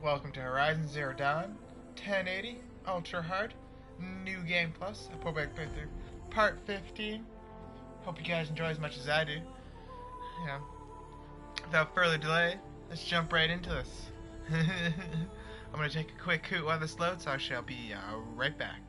Welcome to Horizon Zero Dawn, 1080, Ultra Hard, New Game Plus, a PoboBaked playthrough, Part 15. Hope you guys enjoy as much as I do. Without further delay, let's jump right into this. I'm going to take a quick hoot while this loads, so I shall be right back.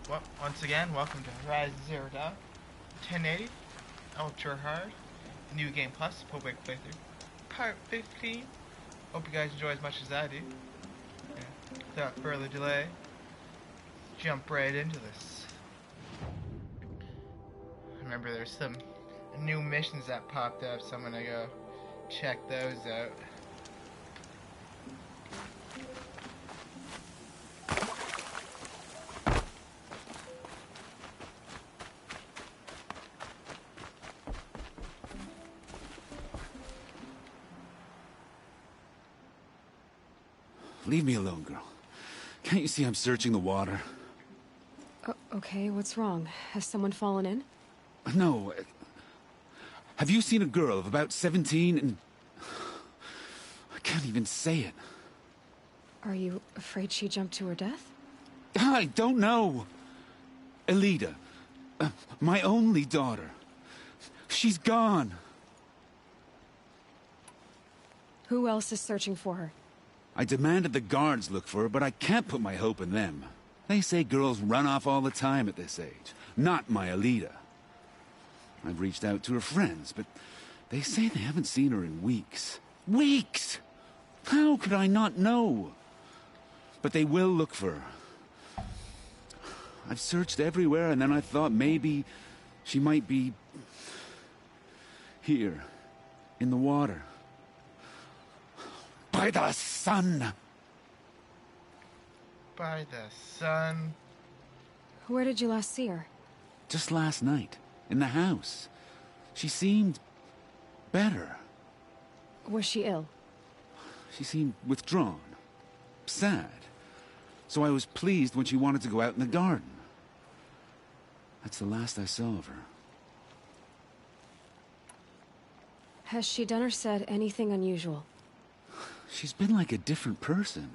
Well, once again, welcome to Horizon Zero Dawn, 1080, Ultra Hard, New Game Plus, PoboBaked playthrough, Part 15. Hope you guys enjoy as much as I do. Without further delay, let's jump right into this. Remember, there's some new missions that popped up, so I'm gonna go check those out. Leave me alone, girl. Can't you see I'm searching the water? Okay, what's wrong? Has someone fallen in? No. Have you seen a girl of about 17 and... I can't even say it. Are you afraid she jumped to her death? I don't know. Elida. My only daughter. She's gone. Who else is searching for her? I demanded the guards look for her, but I can't put my hope in them. They say girls run off all the time at this age. Not my Elida. I've reached out to her friends, but they say they haven't seen her in weeks. Weeks! How could I not know? But they will look for her. I've searched everywhere, and then I thought maybe she might be... here, in the water. By the sun! By the sun. Where did you last see her? Just last night, in the house. She seemed... better. Was she ill? She seemed withdrawn. Sad. So I was pleased when she wanted to go out in the garden. That's the last I saw of her. Has she done or said anything unusual? She's been like a different person.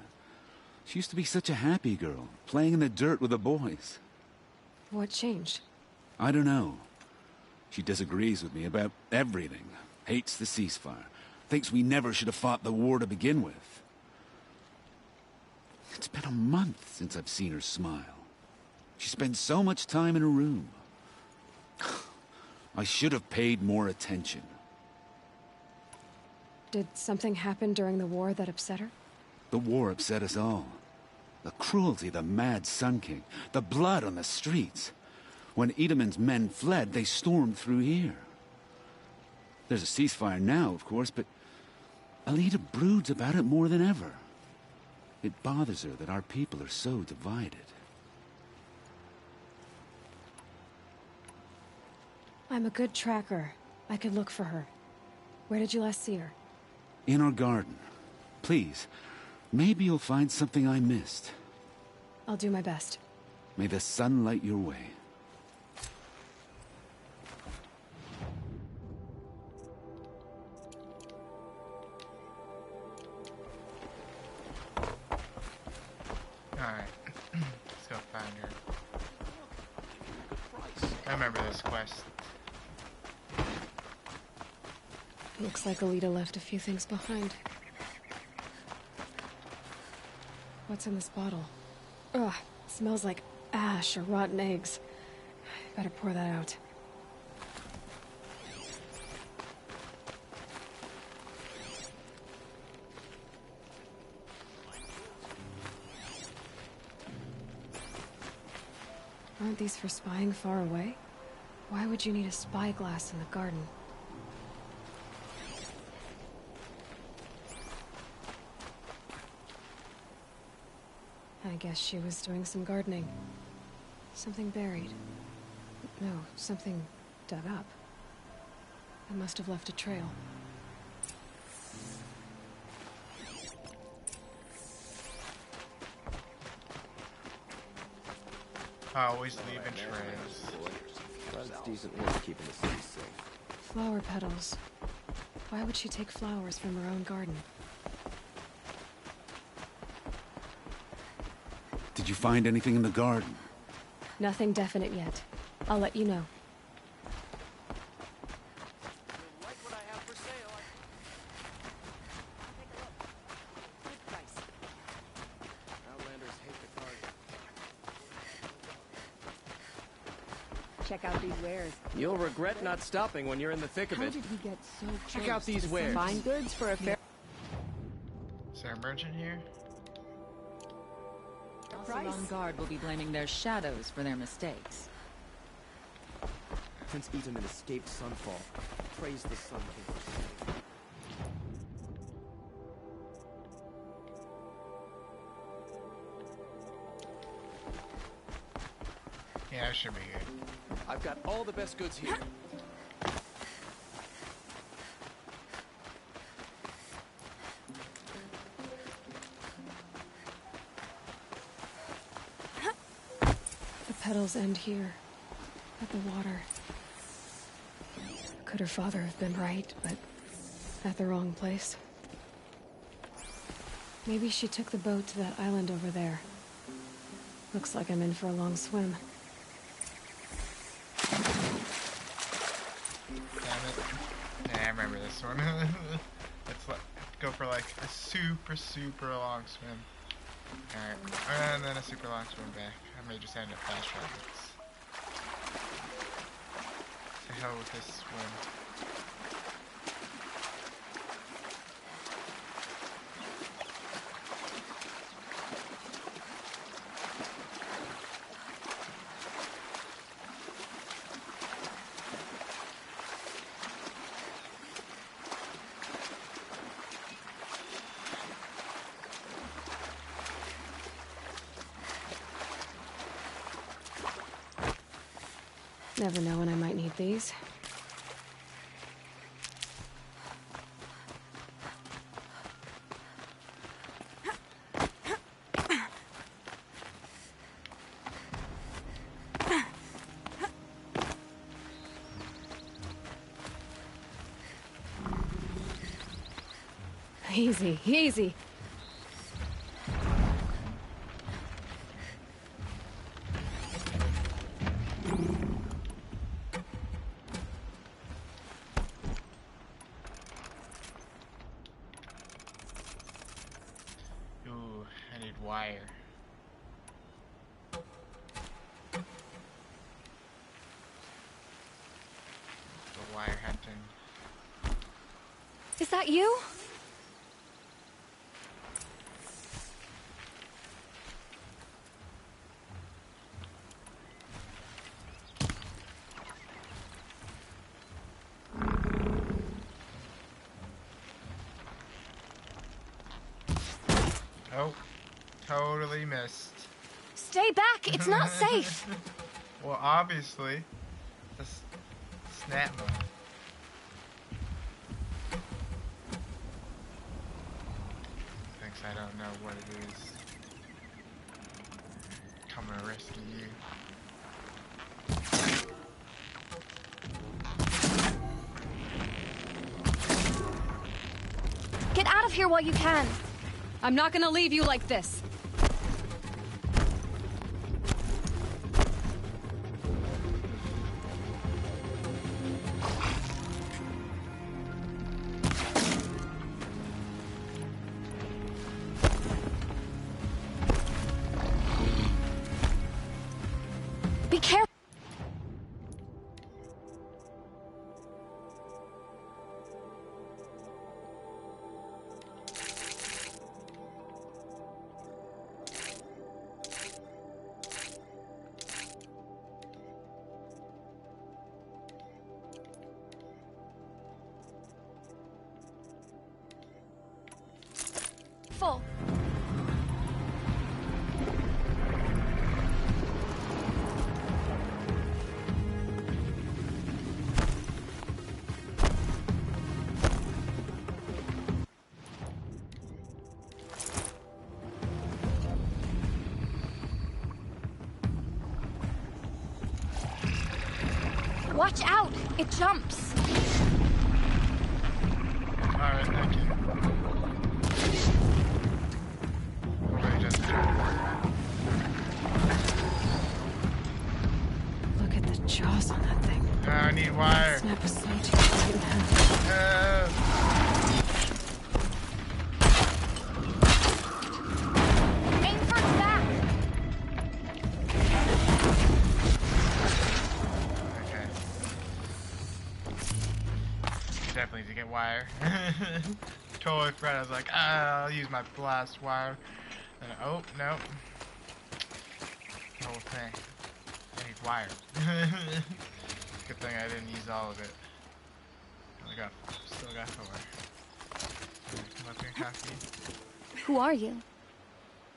She used to be such a happy girl, playing in the dirt with the boys. What changed? I don't know. She disagrees with me about everything. Hates the ceasefire. Thinks we never should have fought the war to begin with. It's been a month since I've seen her smile. She spends so much time in her room. I should have paid more attention. Did something happen during the war that upset her? The war upset us all. The cruelty of the mad Sun King. The blood on the streets. When Edaman's men fled, they stormed through here. There's a ceasefire now, of course, but Elida broods about it more than ever. It bothers her that our people are so divided. I'm a good tracker. I could look for her. Where did you last see her? In our garden. Please, maybe you'll find something I missed. I'll do my best. May the sun light your way. Alright. Let's go find her. I remember this quest. Looks like Alita left a few things behind. What's in this bottle? Ugh, smells like ash or rotten eggs. Better pour that out. Aren't these for spying far away? Why would you need a spyglass in the garden? I guess she was doing some gardening. Something buried. No, something dug up. I must have left a trail. Always leaving trails. It's decent work keeping the city safe. Flower petals. Why would she take flowers from her own garden? Did you find anything in the garden? Nothing definite yet. I'll let you know. Like what I have for sale. Good price. Outlanders hate the garden. Check out these wares. You'll regret not stopping when you're in the thick of How it. did we get so close? Check out these to wares. Fine goods for a fair Is there a merchant here? price. On guard will be blaming their shadows for their mistakes. Prince Itaman escaped Sunfall. Praise the Sun King. Yeah, that should be good. I've got all the best goods here. The petals end here, at the water. Could her father have been right, but at the wrong place? Maybe she took the boat to that island over there. Looks like I'm in for a long swim. Damn it. Yeah, I remember this one. Let's go for like a super long swim. Alright, and then a super long swim back. I may just end up fast traveling. To hell with this swim. Never know when I might need these. Easy, easy. Ooh, I need wire. The wire hunting. Is that you? Oh, totally missed. Stay back! It's not safe! Well, obviously, the snap mode. Thinks I don't know what it is. Come gonna rescue you. Get out of here while you can. I'm not gonna leave you like this. Be careful. Full. Watch out! It jumps! Alright, thank you. Really just Look at the jaws on that thing. I need wire. Snap a switch right in half. Aim for its back! Okay. Definitely need to get wire. Totally forgot. I was like, I'll use my blast wire. And, oh, no. The whole thing. I need wire. Good thing I didn't use all of it. Still got 4. Come up here and talk to you. Who are you?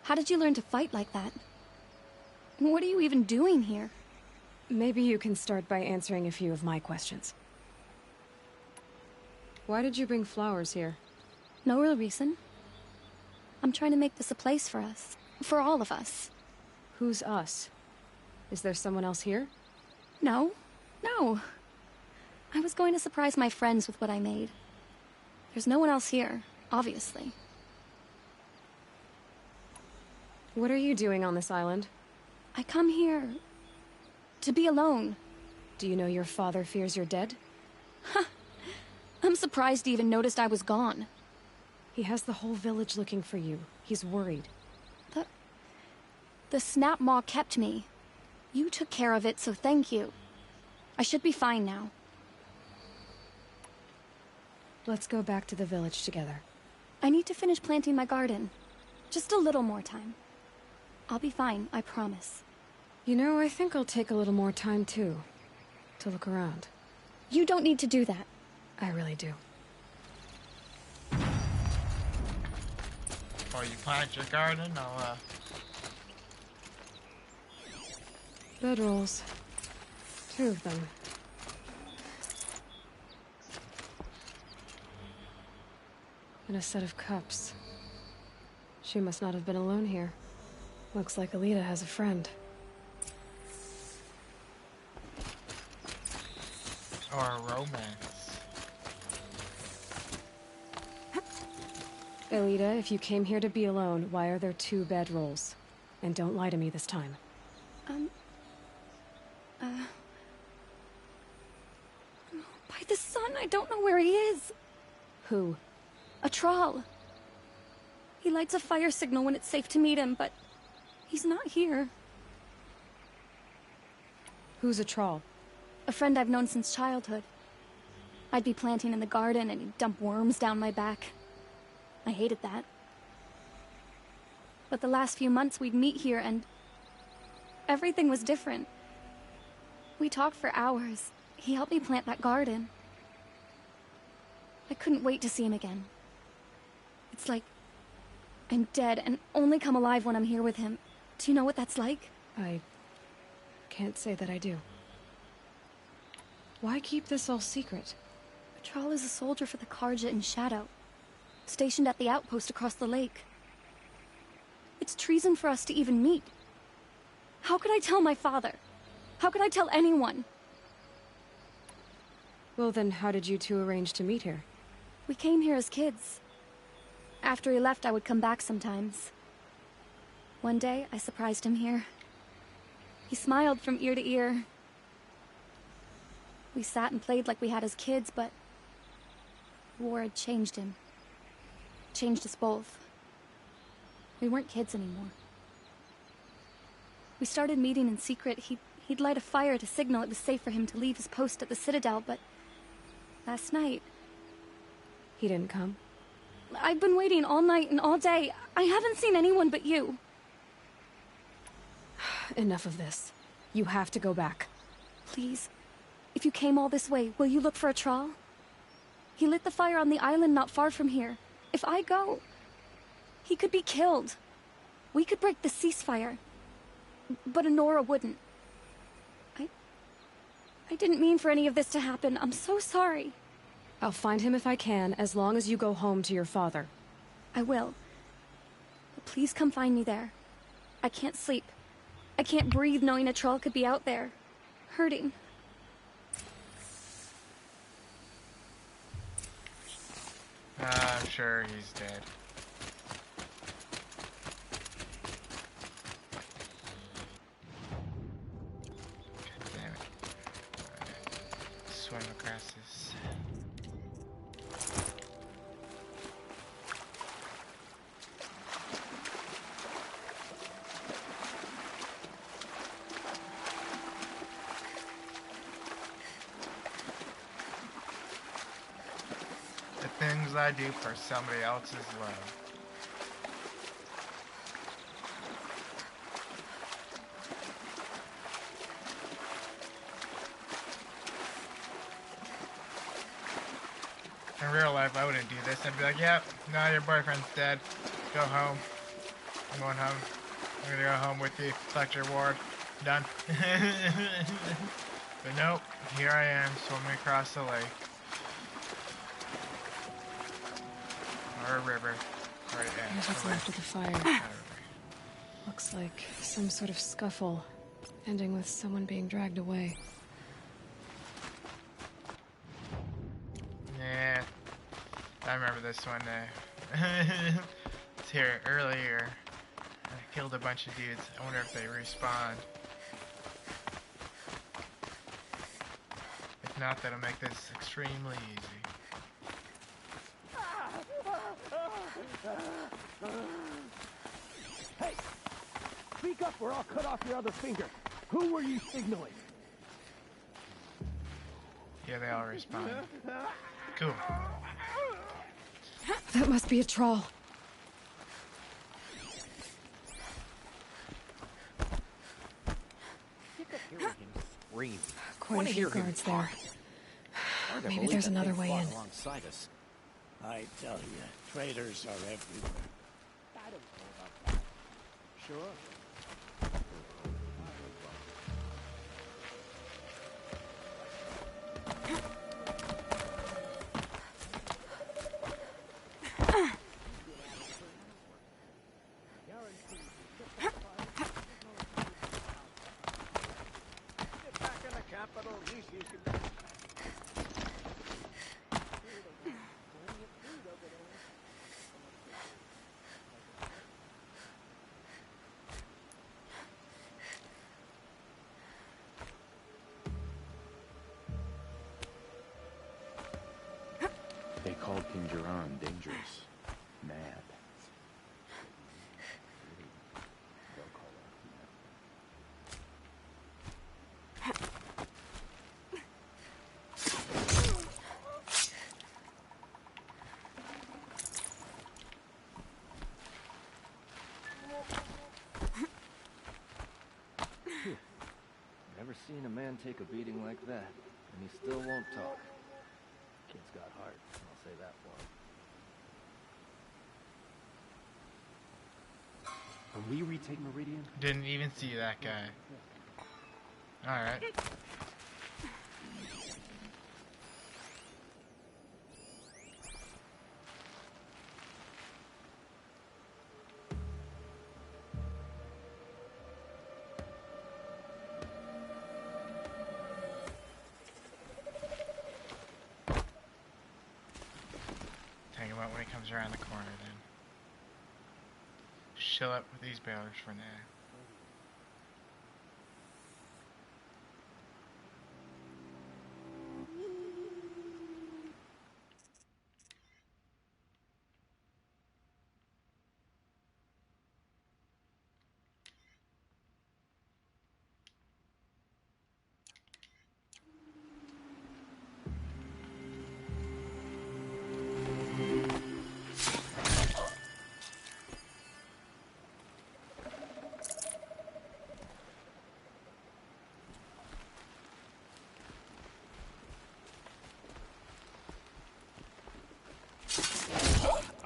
How did you learn to fight like that? What are you even doing here? Maybe you can start by answering a few of my questions. Why did you bring flowers here? No real reason. I'm trying to make this a place for us. For all of us. Who's us? Is there someone else here? No. No. I was going to surprise my friends with what I made. There's no one else here, obviously. What are you doing on this island? I come here to be alone. Do you know your father fears you're dead? I'm surprised he even noticed I was gone. He has the whole village looking for you. He's worried. The snap maw kept me. You took care of it, so thank you. I should be fine now. Let's go back to the village together. I need to finish planting my garden. Just a little more time. I'll be fine, I promise. You know, I think I'll take a little more time, too. To look around. You don't need to do that. I really do. Before you plant your garden, I'll, Bedrolls. 2 of them. And a set of cups. She must not have been alone here. Looks like Alita has a friend. or a romance. Alita, if you came here to be alone, why are there 2 bedrolls? And don't lie to me this time. By the sun, I don't know where he is. Who? A troll. He lights a fire signal when it's safe to meet him, but he's not here. Who's a troll? A friend I've known since childhood. I'd be planting in the garden and he'd dump worms down my back. I hated that. But the last few months we'd meet here and everything was different. We talked for hours. He helped me plant that garden. I couldn't wait to see him again. It's like I'm dead and only come alive when I'm here with him. Do you know what that's like? I can't say that I do. Why keep this all secret? Patrol is a soldier for the Karja in Shadow, stationed at the outpost across the lake. It's treason for us to even meet. How could I tell my father? How could I tell anyone? Well, then how did you two arrange to meet here? We came here as kids. After he left, I would come back sometimes. One day, I surprised him here. He smiled from ear to ear. We sat and played like we had as kids, but war had changed him. Changed us both. We weren't kids anymore. We started meeting in secret. He'd light a fire to signal it was safe for him to leave his post at the Citadel, but last night... He didn't come? I've been waiting all night and all day. I haven't seen anyone but you. Enough of this. You have to go back. Please, if you came all this way, will you look for a trawl? He lit the fire on the island not far from here. If I go, he could be killed. We could break the ceasefire, but Honora wouldn't. I didn't mean for any of this to happen. I'm so sorry. I'll find him if I can, as long as you go home to your father. I will. But please come find me there. I can't sleep. I can't breathe knowing a troll could be out there, hurting. I'm sure he's dead. God damn it. Alright. Swim across this. The things I do for somebody else's love. In real life, I wouldn't do this. I'd be like, yep, no, your boyfriend's dead. Go home. I'm going home. I'm gonna go home with you. Collect your reward. Done. But nope, here I am, swimming across the lake. Or a river. Right, yeah. Here's what's left of the fire. Looks like some sort of scuffle, ending with someone being dragged away. Yeah, I remember this one. It's here earlier. I killed a bunch of dudes. I wonder if they respawn. If not, that'll make this extremely easy. Hey! Speak up or I'll cut off your other finger. Who were you signaling? Yeah, they all respawn. Cool. That must be a troll. Scream. Quite a few guards there. Maybe there's another way in. Alongside us. I tell you, traitors are everywhere. I don't know about that. Sure. Get back in the capital, at least you can... They called King Jiran dangerous, mad. They'll call him. Never seen a man take a beating like that, and he still won't talk. Kid's got heart, I'll say that for him. When we retake Meridian, Didn't even see that guy. Alright. about when he comes around the corner then. Chill up with these bailers for now.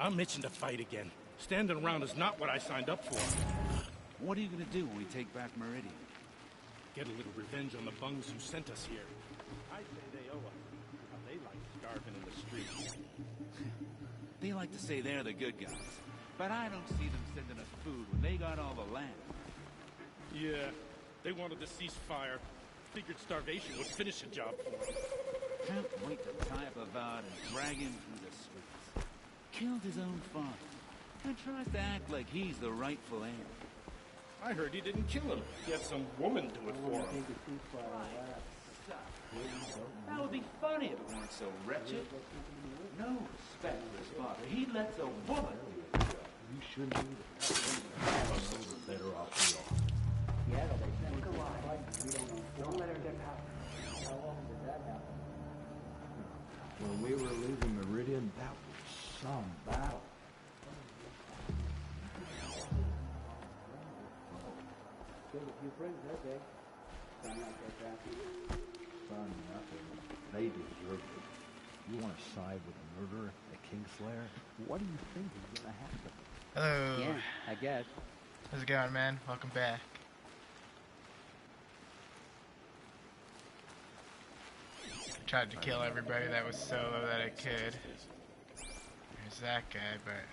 I'm itching to fight again. Standing around is not what I signed up for. What are you gonna do when we take back Meridian? Get a little revenge on the bungs who sent us here. I say they owe us. How they like starving in the streets. They like to say they're the good guys, but I don't see them sending us food when they got all the land. Yeah, they wanted to cease fire. Figured starvation would finish the job for them. Can't wait to tie up Avad and drag him through the streets. Killed his own father, and tries to act like he's the rightful heir. I heard he didn't kill him. He had some woman do it for him. That would be funny if it weren't so wretched. No respect for his father. He lets a woman. You shouldn't be the better off we are. Yeah, they think a lot. We don't let her get out. How long did that happen? When we were leaving Meridian, that was some battle. Killed a few friends that day. Sound like they're happy. Son, nothing. They deserved it. You want to side with a murderer, a Kingslayer? What do you think is going to happen? Hello. Yeah, I guess. How's it going, man? Welcome back. I tried to kill everybody that was solo that I could. There's that guy, but...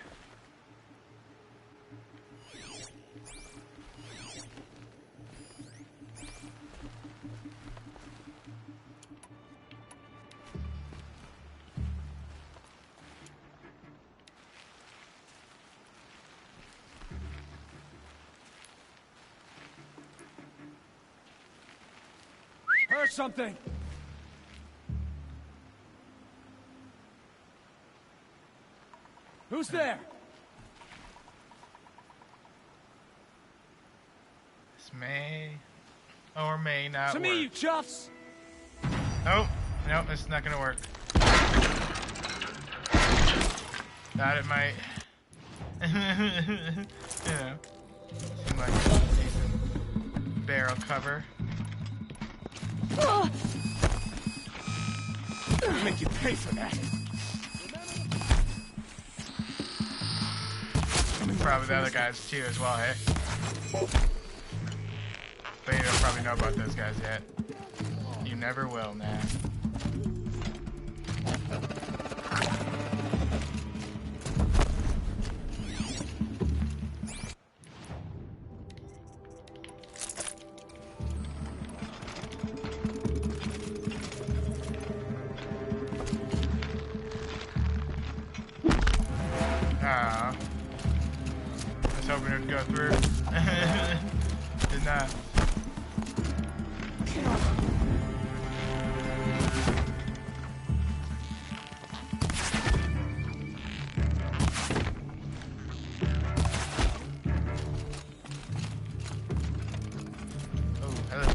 Heard something! Who's there? This may or may not To work. me, you chuffs! Oh, no, this is not gonna work. Thought it might. You know, seemed like a decent barrel cover. I'll make you pay for that. Probably the other guys too as well, hey? But you don't probably know about those guys yet. You never will, now. Ah. I was hoping it would go through. Did not. Oh, hello.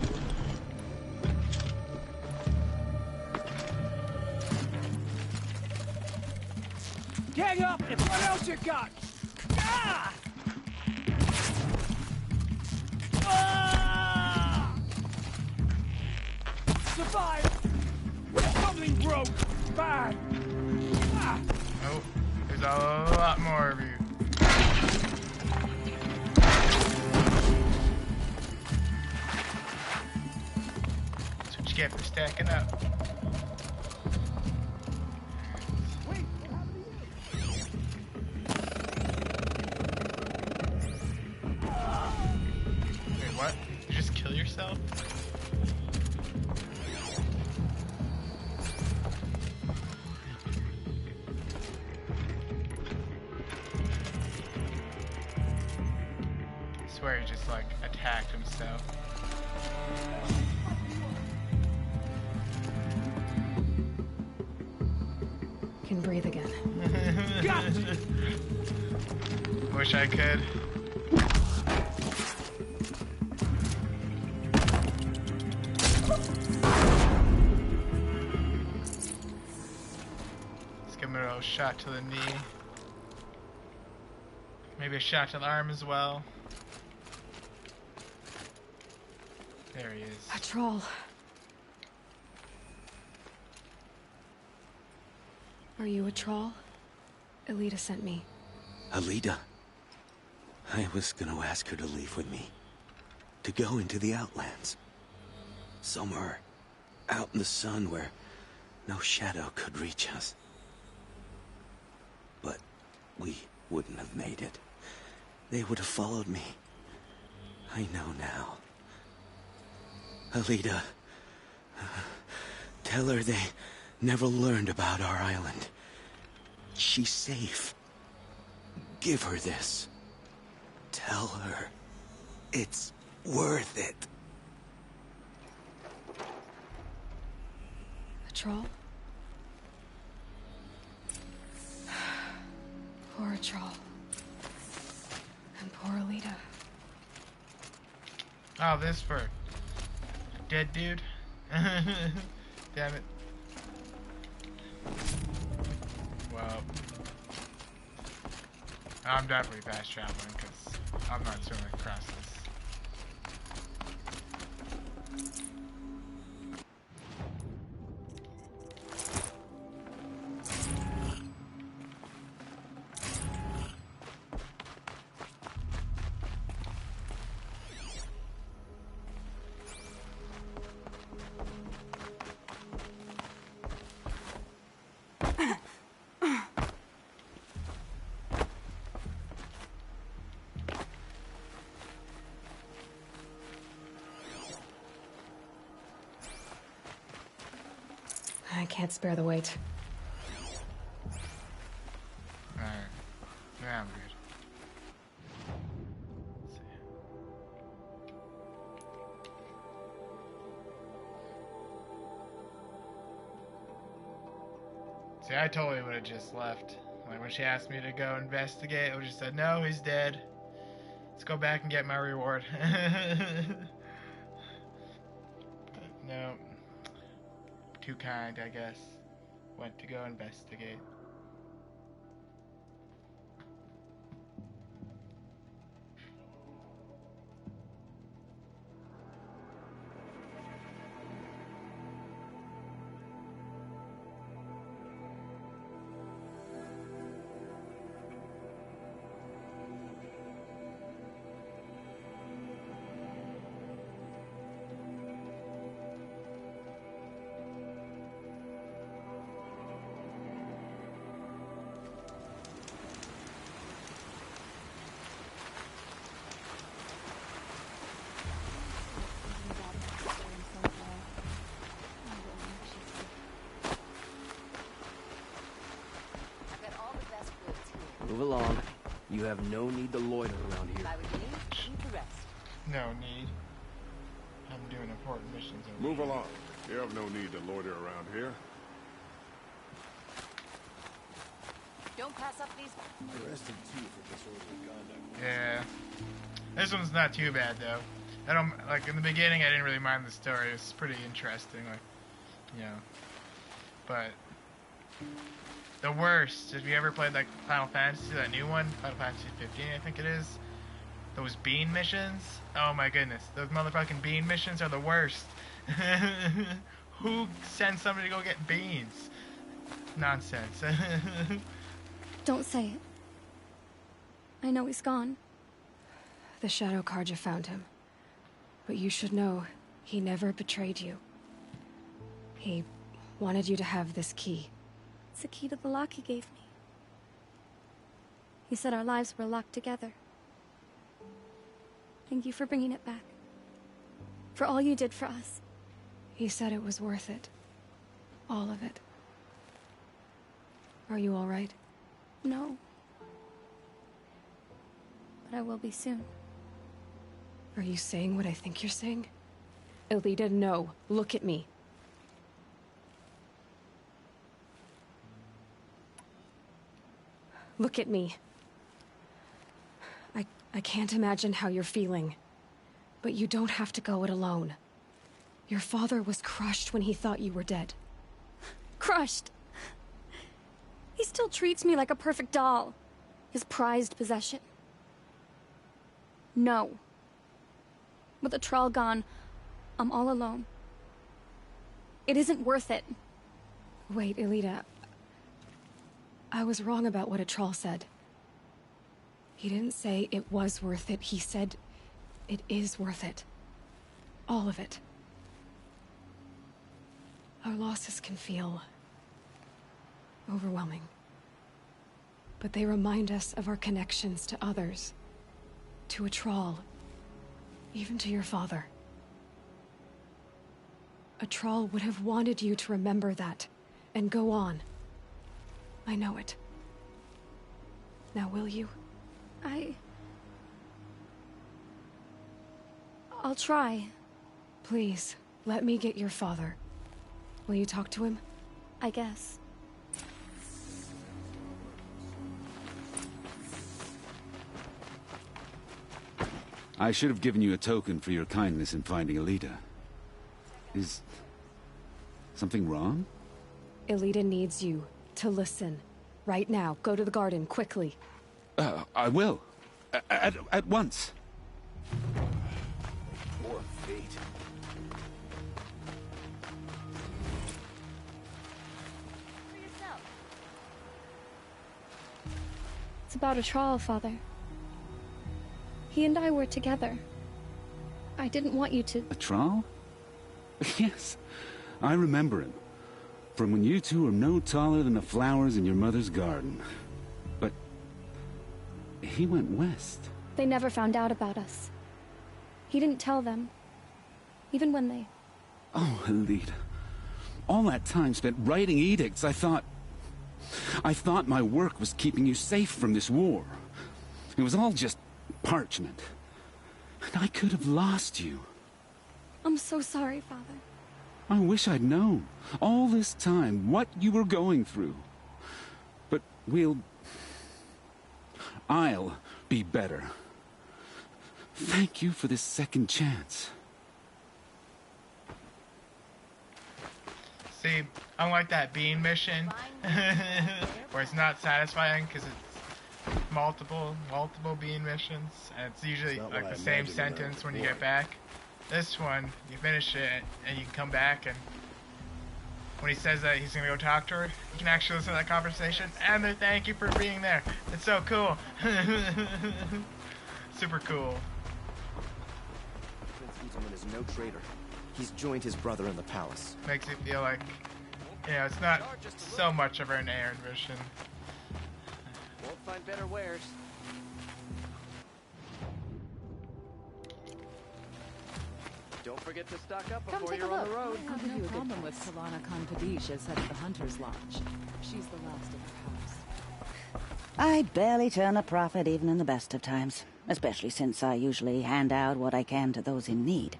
Gang up! It's what else you got? Ah! Ah! Survive! Something broke! Bad! Ah! Oh, there's a lot more of you. That's what you get for stacking up. Wait, what? You just kill yourself? swear he just like attacked himself. Can breathe again. Wish I could. Let's give him a little shot to the knee. Maybe a shot to the arm as well. There he is. A troll. Are you a troll? Elita sent me. Alita? I was gonna ask her to leave with me. To go into the Outlands. Somewhere out in the sun where no shadow could reach us. But we wouldn't have made it. They would have followed me. I know now. Alita, tell her they never learned about our island. She's safe. Give her this. Tell her it's worth it. A troll? Poor troll. And poor Alita. Oh, this for dead dude. Damn it. Well, I'm definitely fast traveling because I'm not swimming across this. I can't spare the weight. Alright. Yeah, I'm good. Let's see. See, I totally would have just left. Like, when she asked me to go investigate, I would have just said, no, he's dead. Let's go back and get my reward. But no. Too kind, I guess. Went to go investigate. Move along. You have no need to loiter around here. No need. I'm doing important missions over Move here. along. You have no need to loiter around here. Don't pass up these. Arrested too for disorderly conduct. Yeah. This one's not too bad though. I don't like in the beginning I didn't really mind the story. It's pretty interesting, like you know. But the worst, if you ever played like Final Fantasy, that new one, Final Fantasy 15 I think it is, those bean missions, oh my goodness, those motherfucking bean missions are the worst. Who sends somebody to go get beans? Nonsense. Don't say it. I know he's gone. The Shadow Carja found him. But you should know, he never betrayed you. He wanted you to have this key. It's the key to the lock he gave me. He said our lives were locked together. Thank you for bringing it back. For all you did for us. He said it was worth it. All of it. Are you all right? No. But I will be soon. Are you saying what I think you're saying? Elita, no. Look at me. Look at me. I can't imagine how you're feeling. But you don't have to go it alone. Your father was crushed when he thought you were dead. Crushed? He still treats me like a perfect doll. His prized possession. No. With the Trawl gone, I'm all alone. It isn't worth it. Wait, Elita. I was wrong about what a Trawl said. He didn't say it was worth it. He said it is worth it. All of it. Our losses can feel overwhelming. But they remind us of our connections to others. To a Trawl. Even to your father. A Trawl would have wanted you to remember that, and go on. I know it. Now will you? I'll try. Please, let me get your father. Will you talk to him? I guess. I should have given you a token for your kindness in finding Elita. Is something wrong? Elita needs you to listen. Right now, go to the garden, quickly. I will. At once. Poor fate. It's about a Trawl, Father. He and I were together. I didn't want you to... A Trawl? Yes, I remember him. From when you two were no taller than the flowers in your mother's garden. But he went west. They never found out about us. He didn't tell them. Even when they... Oh, Elita. All that time spent writing edicts, I thought my work was keeping you safe from this war. It was all just parchment. And I could have lost you. I'm so sorry, Father. I wish I'd known, all this time, what you were going through. But I'll be better. Thank you for this second chance. See, unlike that bean mission, where it's not satisfying because it's multiple bean missions, and it's usually like the same sentence when you get back. This one, you finish it, and you can come back, and when he says that he's gonna go talk to her, you can actually listen to that conversation, and they thank you for being there. It's so cool. Super cool. Prince Eaterman is no traitor. He's joined his brother in the palace. Makes you feel like, you know, it's not so much of an aired mission. Won't find better wares. Don't forget to stock up before you're on the road. I have no problem with Kalana Khan Padish as head of the Hunter's Lodge. She's the last of her house. I barely turn a profit even in the best of times, especially since I usually hand out what I can to those in need.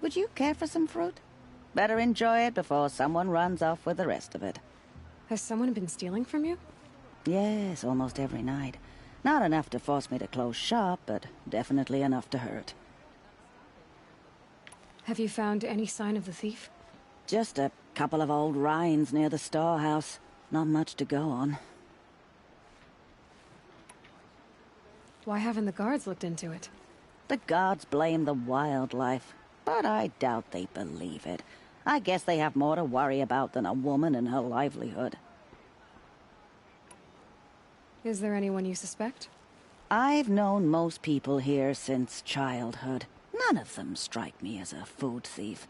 Would you care for some fruit? Better enjoy it before someone runs off with the rest of it. Has someone been stealing from you? Yes, almost every night. Not enough to force me to close shop, but definitely enough to hurt. Have you found any sign of the thief? Just a couple of old rinds near the storehouse. Not much to go on. Why haven't the guards looked into it? The guards blame the wildlife, but I doubt they believe it. I guess they have more to worry about than a woman and her livelihood. Is there anyone you suspect? I've known most people here since childhood. None of them strike me as a food thief.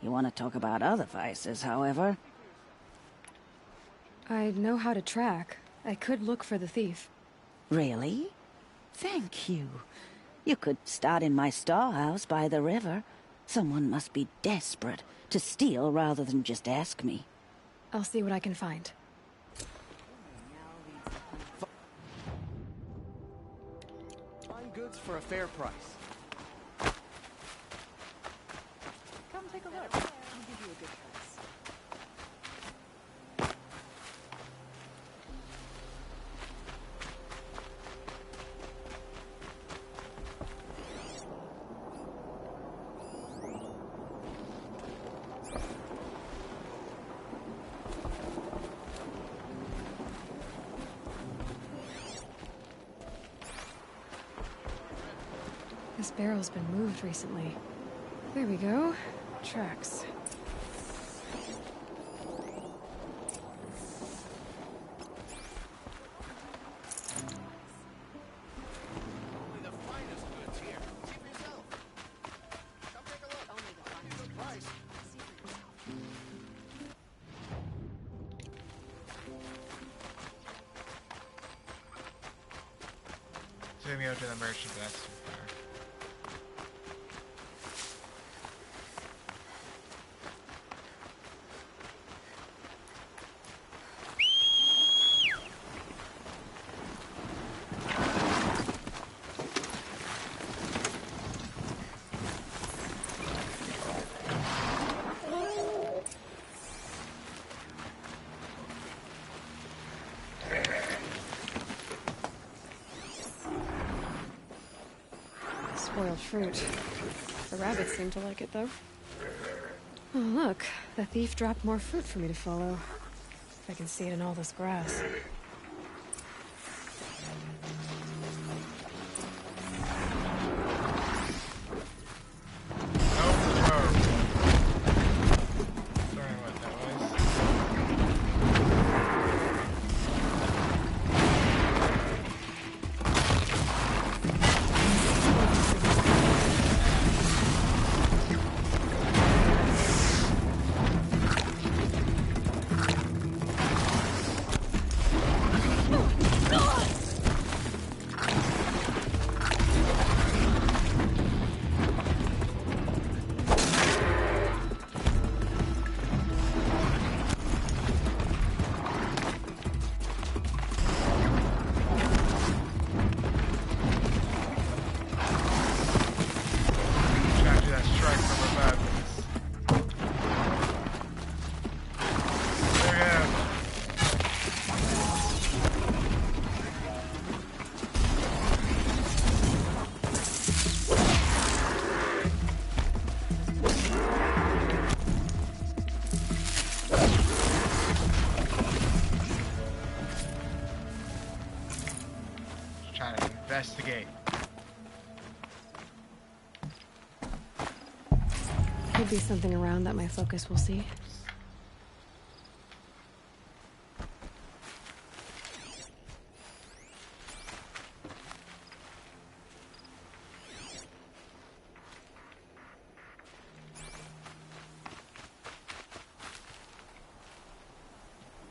You want to talk about other vices, however? I know how to track. I could look for the thief. Really? Thank you. You could start in my storehouse by the river. Someone must be desperate to steal rather than just ask me. I'll see what I can find. Find goods for a fair price. a good price. This barrel's been moved recently. There we go. Tracks. Only the finest goods here. See for yourself. Come take a look. Only the finest price. See for yourself. So we're gonna go to the merchant desk so far. Spoiled fruit. The rabbits seem to like it, though. Oh, look. The thief dropped more fruit for me to follow. If I can see it in all this grass. Investigate. Could be something around that my focus will see.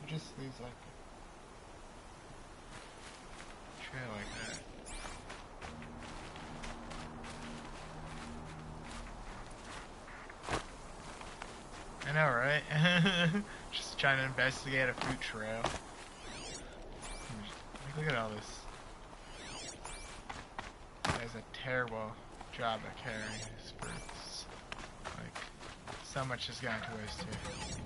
Just leaves like a trail like that. I know, right? Just trying to investigate a fruit trail. Look at all this. That is a terrible job at carrying these fruits. Like, so much has gone to waste here.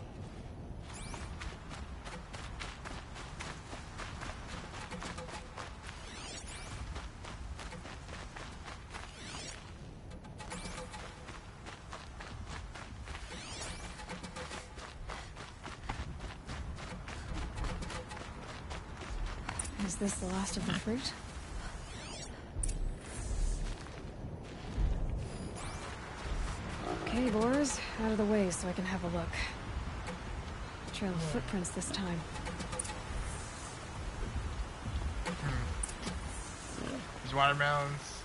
Is this the last of the fruit? Okay, boars, out of the way so I can have a look. Trail of footprints this time. These watermelons,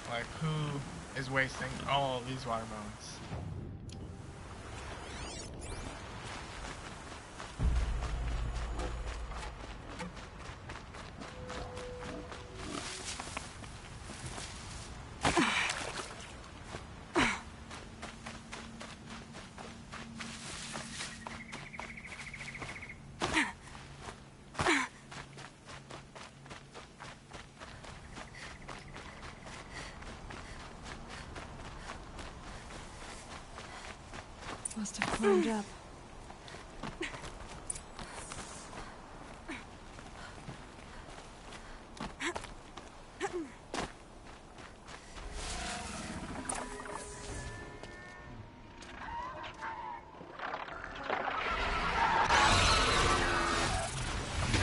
like who is wasting all of these watermelons? Must have climbed up.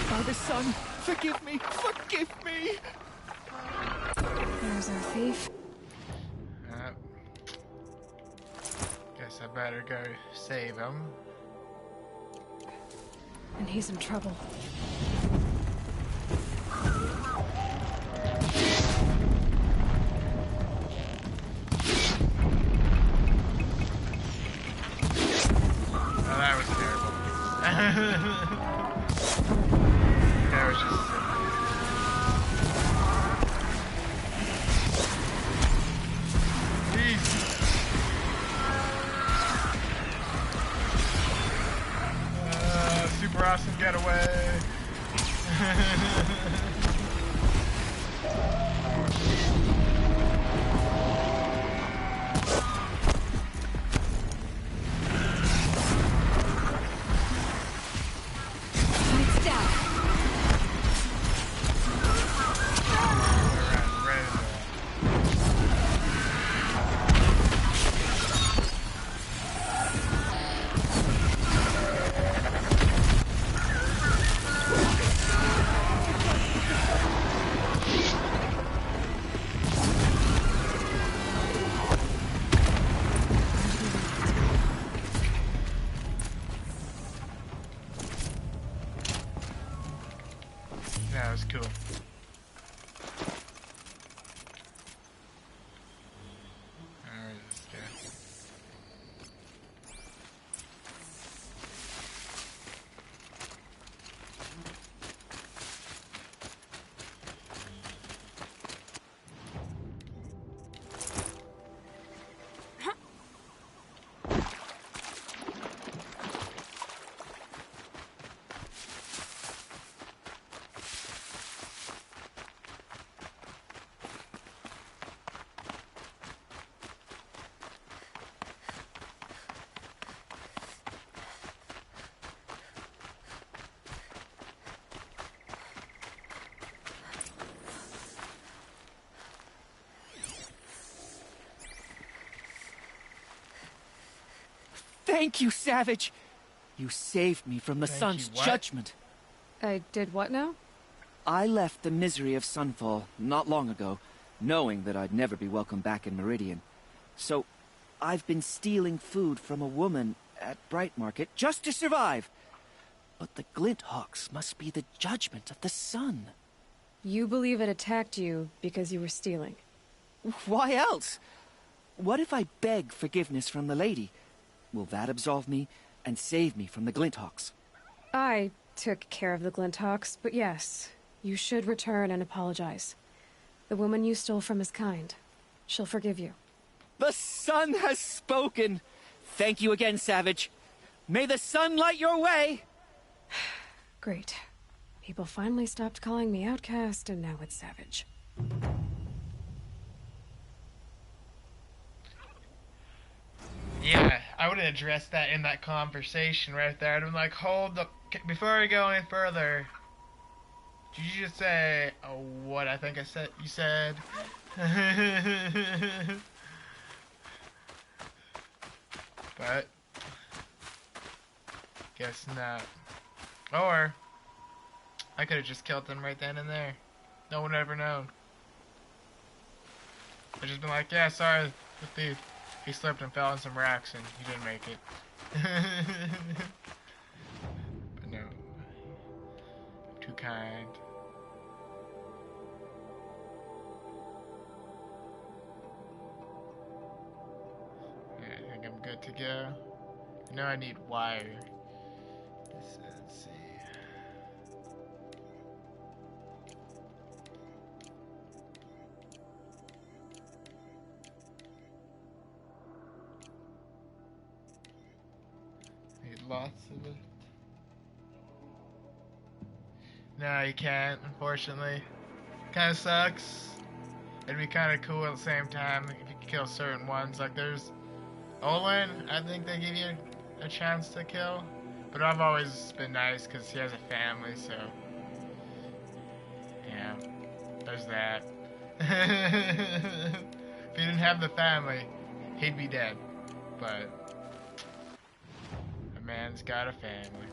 Father, son, forgive me! Forgive me! There's our thief. Guess I better go save him. And he's in trouble. Oh, that was terrible. That was just... super awesome getaway. Lights down. That was cool. Alright, this guy. Thank you, Savage! You saved me from the Thank sun's you, what? judgment. I did what now? I left the misery of Sunfall not long ago, knowing that I'd never be welcome back in Meridian. So, I've been stealing food from a woman at Bright Market just to survive. But the Glinthawks must be the judgment of the sun. You believe it attacked you because you were stealing. Why else? What if I beg forgiveness from the lady? Will that absolve me and save me from the Glinthawks? I took care of the Glinthawks, but yes, you should return and apologize. The woman you stole from is kind. She'll forgive you. The sun has spoken! Thank you again, Savage. May the sun light your way! Great. People finally stopped calling me outcast, and now it's Savage. Yeah, I would have addressed that in that conversation right there. I'd been like, hold up, before I go any further, did you just say, oh, what I think I said, you said? But, guess not. Or, I could have just killed them right then and there. No one ever known. I'd just been like, yeah, sorry, the thief. He slipped and fell in some rocks and he didn't make it. But no. Too kind. Yeah, I think I'm good to go. I know I need wire. Let's see. Need lots of it. No, you can't, unfortunately. Kinda sucks. It'd be kinda cool at the same time if you could kill certain ones. Like there's Olin, I think they give you a chance to kill. But I've always been nice because he has a family, so yeah, there's that. If he didn't have the family, he'd be dead. But a man's got a family.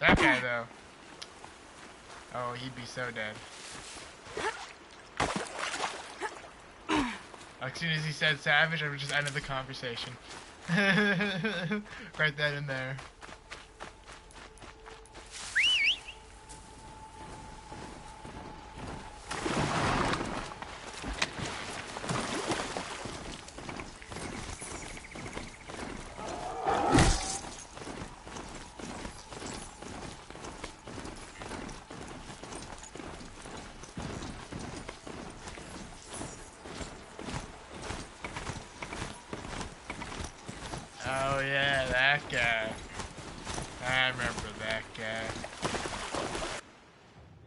That guy, though. Oh, he'd be so dead. As soon as he said savage, I would just ended the conversation. Right then and there. Oh yeah, that guy. I remember that guy.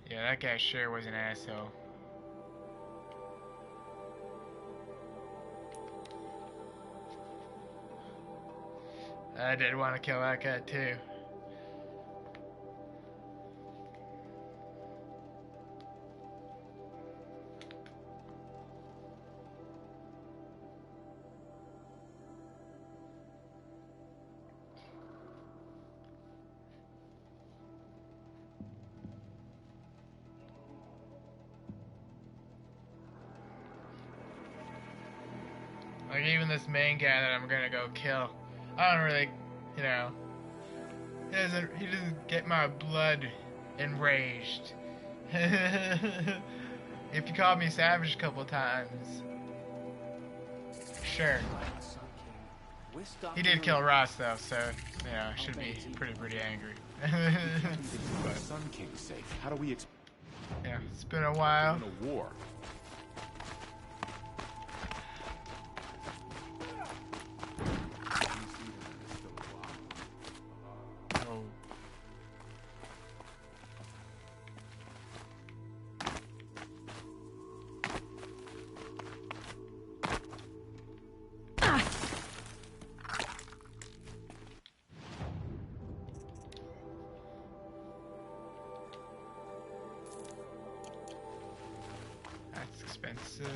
Yeah, that guy sure was an asshole. I did want to kill that guy too. Like even this main guy that I'm gonna go kill, I don't really, you know, he doesn't get my blood enraged. If you called me savage a couple times, sure. He did kill Ross though, so you know, I should be pretty angry. But Sun King's safe. How do we? Yeah, it's been a while. It's been a war. That's expensive.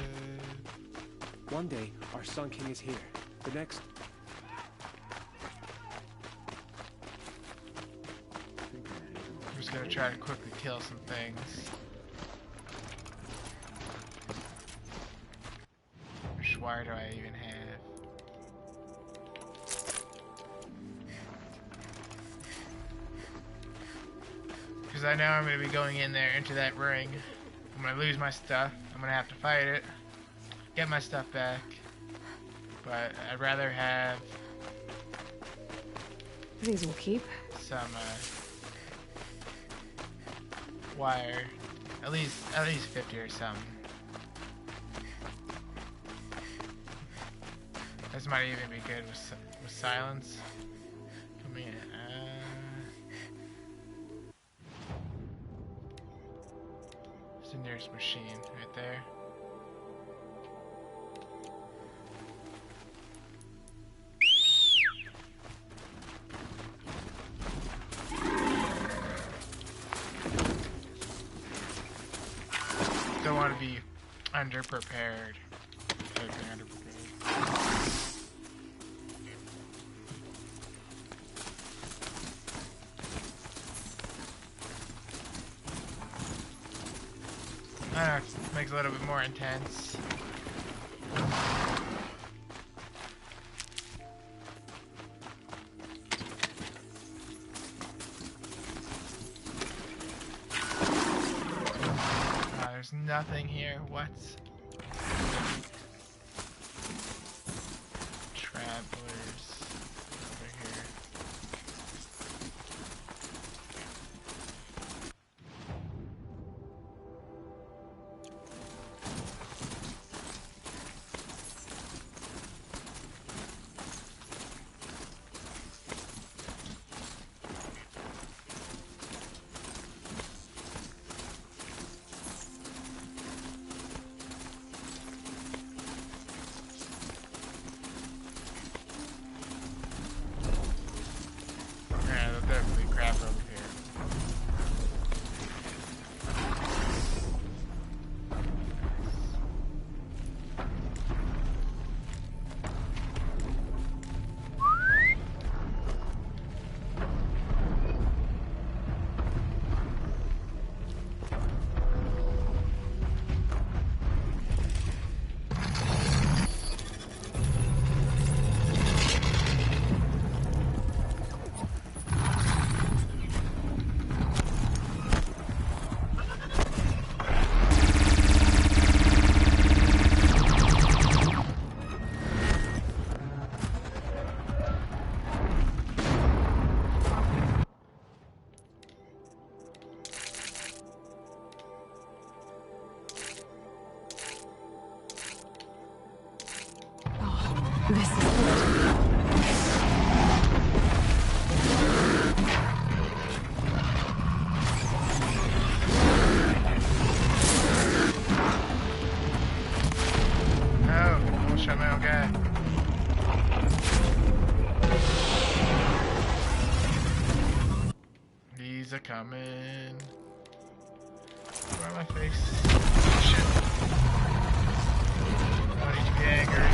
One day, our Sun King is here. The next... I'm just gonna try to quickly kill some things. Which wire do I even have? Because I know I'm gonna be going in there into that ring. I'm gonna lose my stuff. I'm gonna have to fight it. Get my stuff back. But I'd rather have... These will keep. Some, wire. At least 50 or something. This might even be good with silence. Come in. It's the nearest machine right there. Don't want to be underprepared. I don't know, it makes it a little bit more intense. There's nothing here. What? Travelers over here. This is good. These are coming. Right on my face. Shit. I don't need to be angry.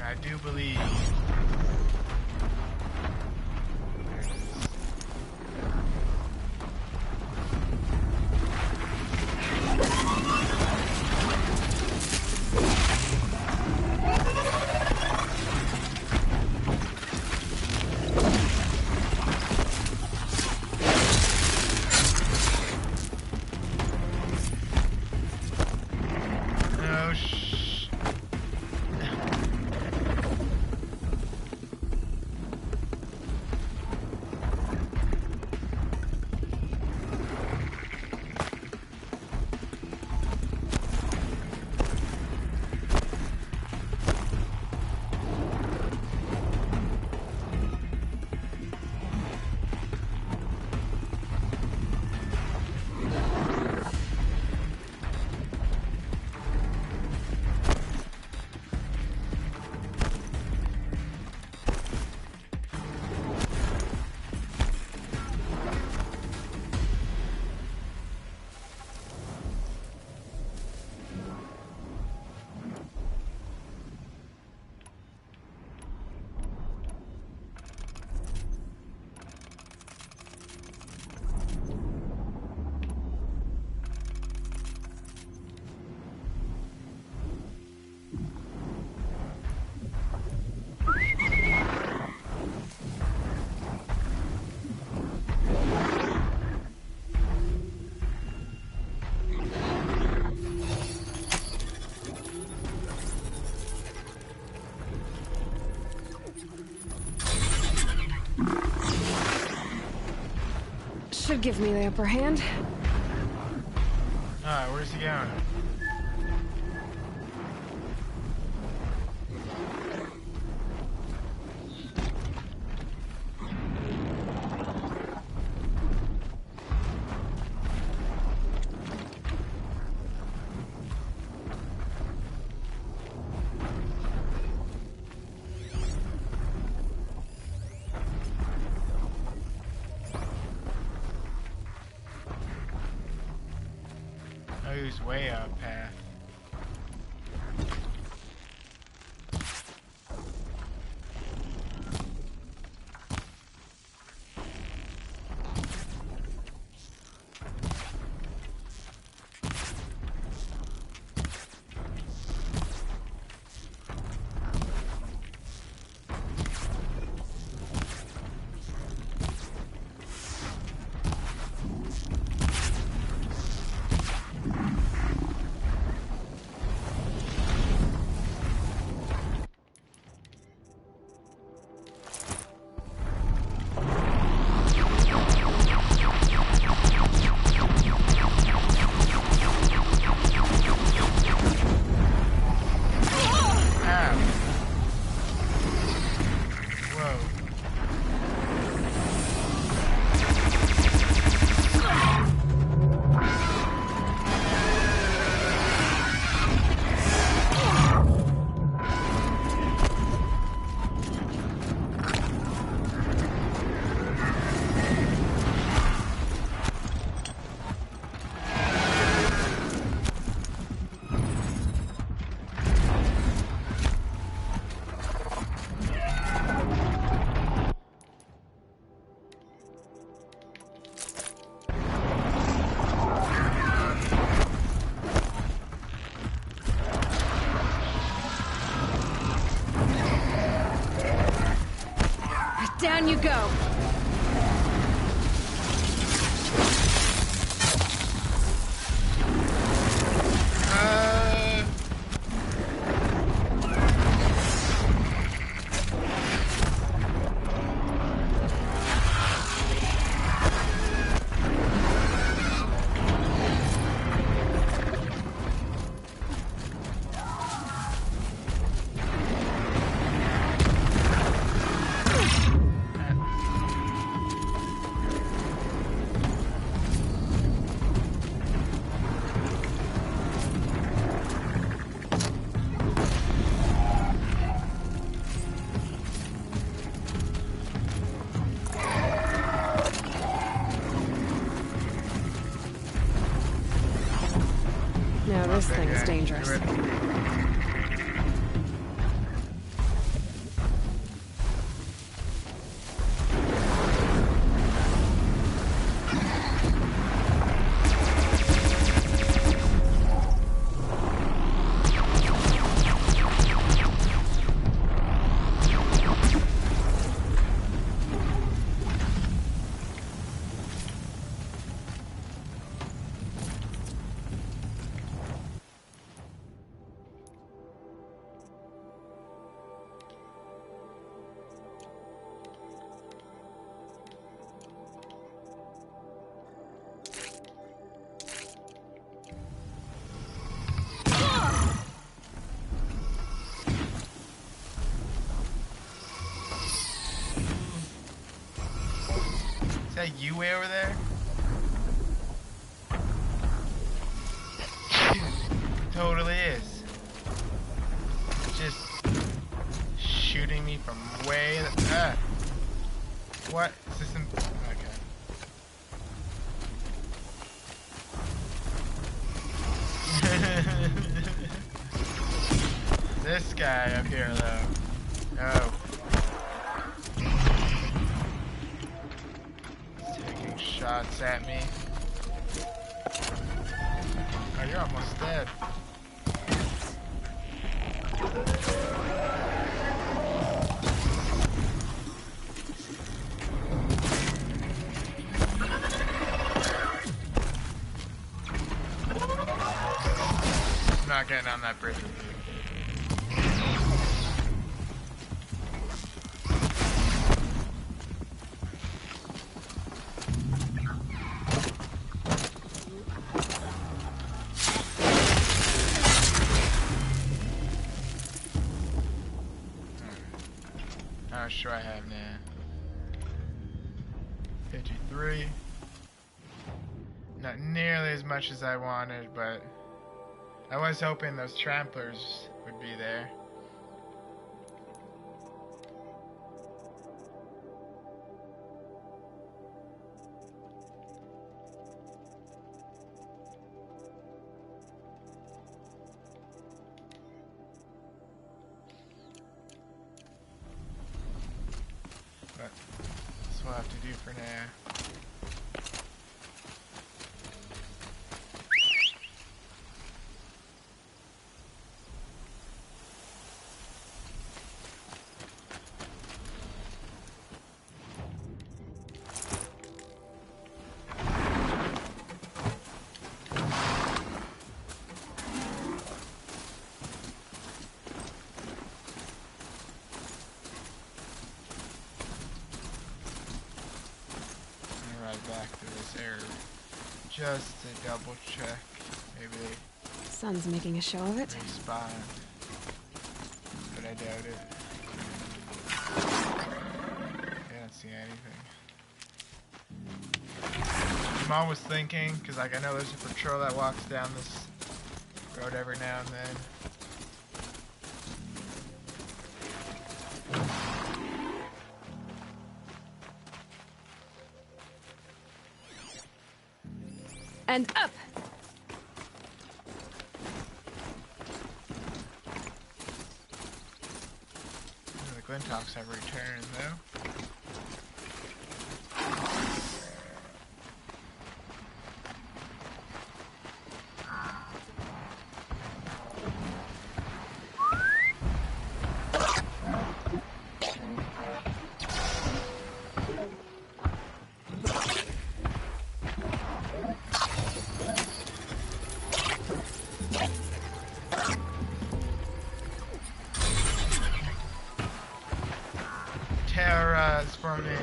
I do believe. Should give me the upper hand. Alright, where's he going? Oh, he was way up path. Down you go. No, this thing is dangerous. Is that you way over there? Totally is. Just shooting me from way. What? Is this in? Okay. This guy up here, though. Oh. Taking shots at me. Oh, you're almost dead. I'm not getting on that bridge with you. How much do I have now? 53. Not nearly as much as I wanted, but I was hoping those tramplers would be there. for now. Back to this area just to double check. Maybe they Sun's making a show of it. respawn, but I doubt it. I don't see anything. I'm always thinking, because like I know there's a patrol that walks down this road every now and then. And up! The Glintops have returned, though. Terras for me.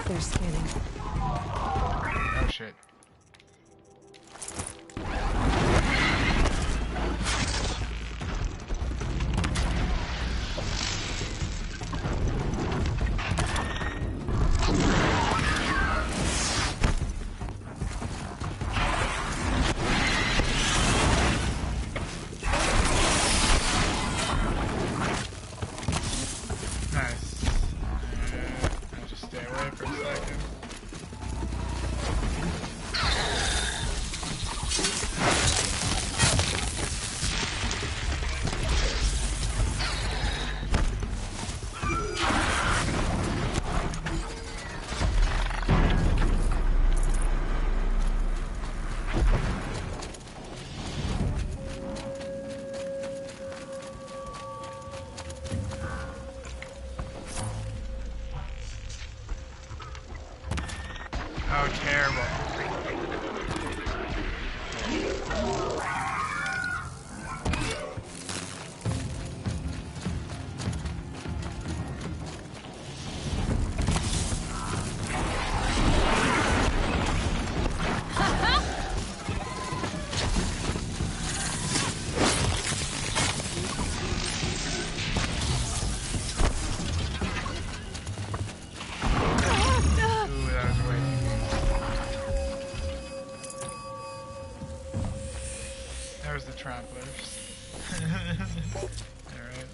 They're scanning. Oh shit. Oh, terrible. There's the tramplers. Alright.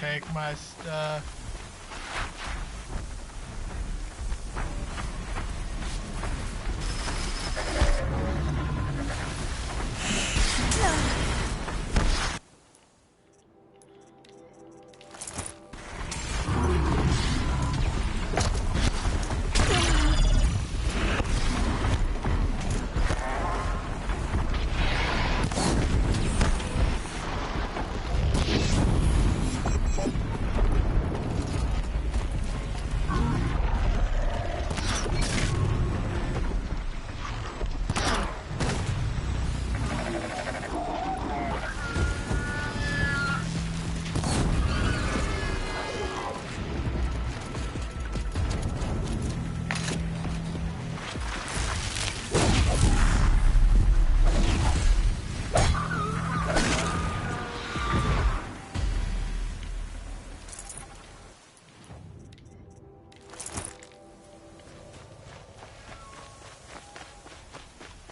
Take my stuff.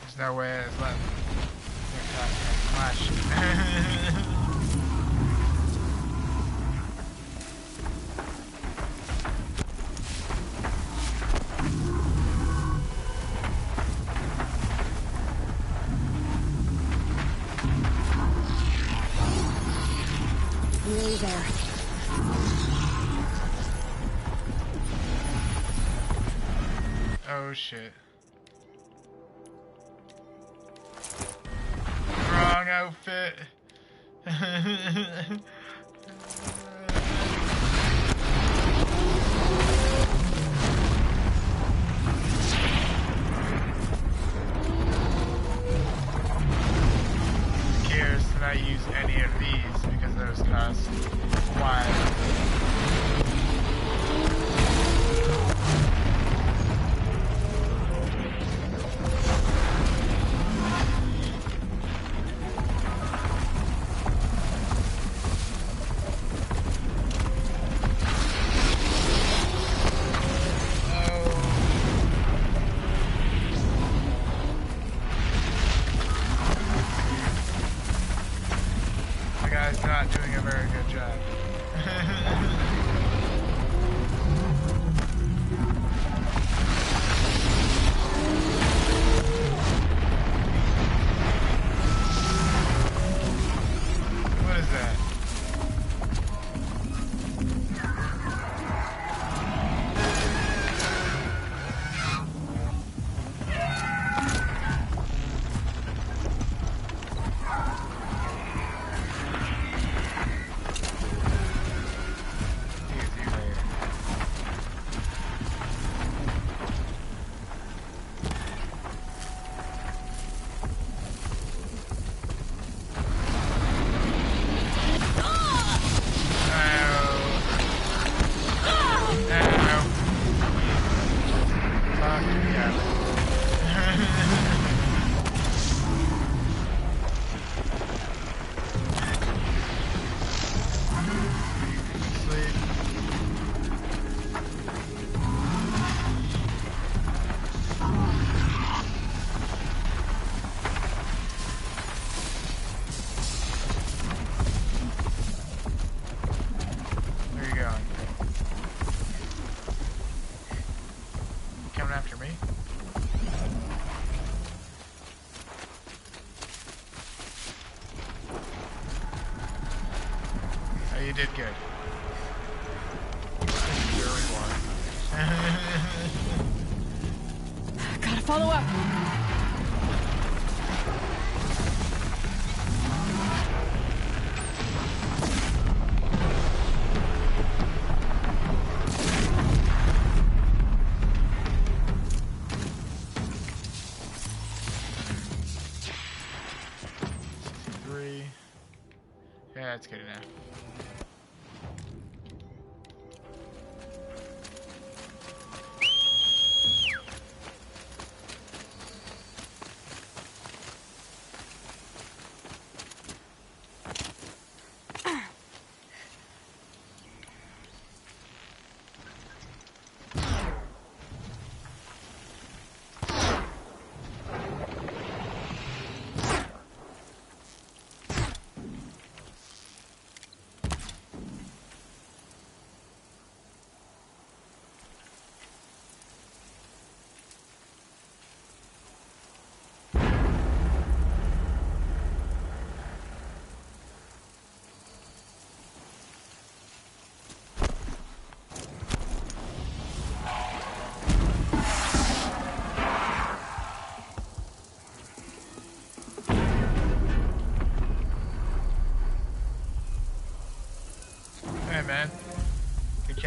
There's no way it's left. Nearly there. Oh shit. Wrong outfit. Curious, did I use any of these because those cost wide. Not doing a very good job. What is that? After me? Oh, you did good. Gotta follow up. Yeah, that's good enough.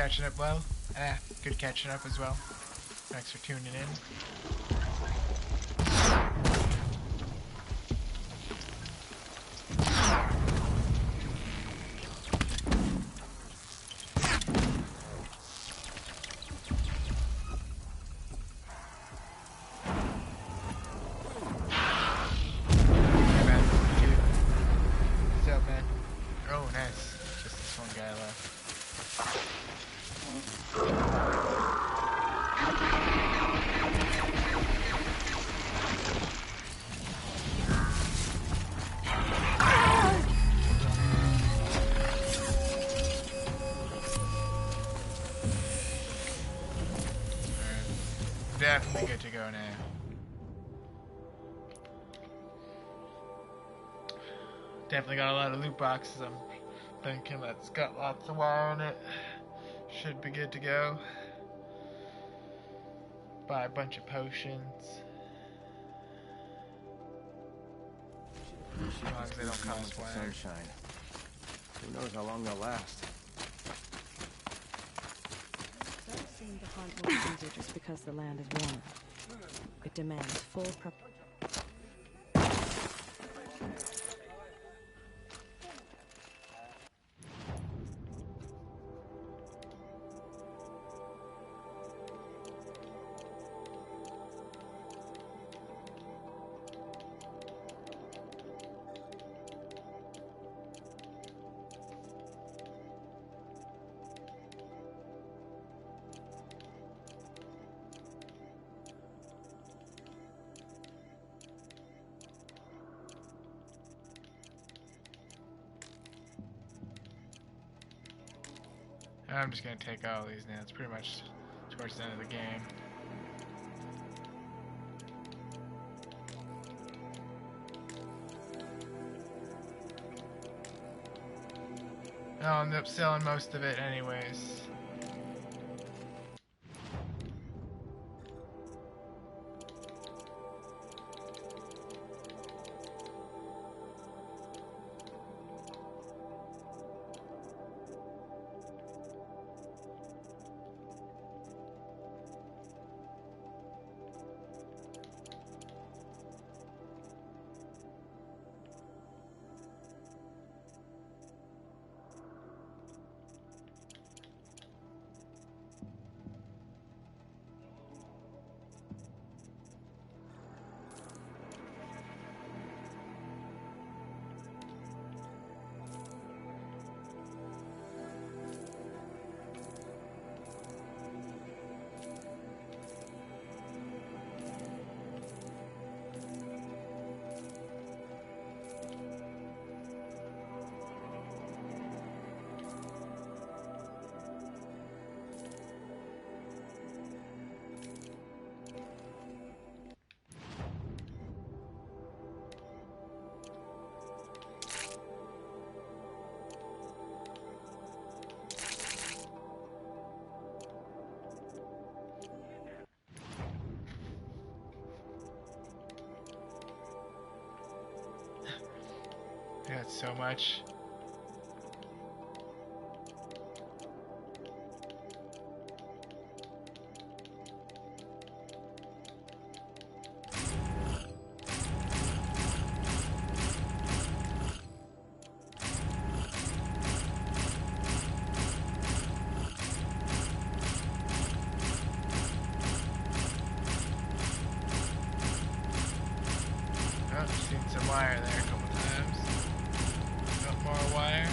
catching up well. Good catching up as well. Thanks for tuning in. Definitely good to go now. Definitely got a lot of loot boxes. I'm thinking that's got lots of wire on it. Should be good to go. Buy a bunch of potions. As long as they don't cost wire. Sunshine. Who knows how long they'll last? Doesn't seem to hunt much easier just because the land is warmer. It demands full prep. I'm just gonna take all these now. It's pretty much towards the end of the game. I'll end up selling most of it anyways. I got so much. Oh, seen some wire there a couple times. Got more wire.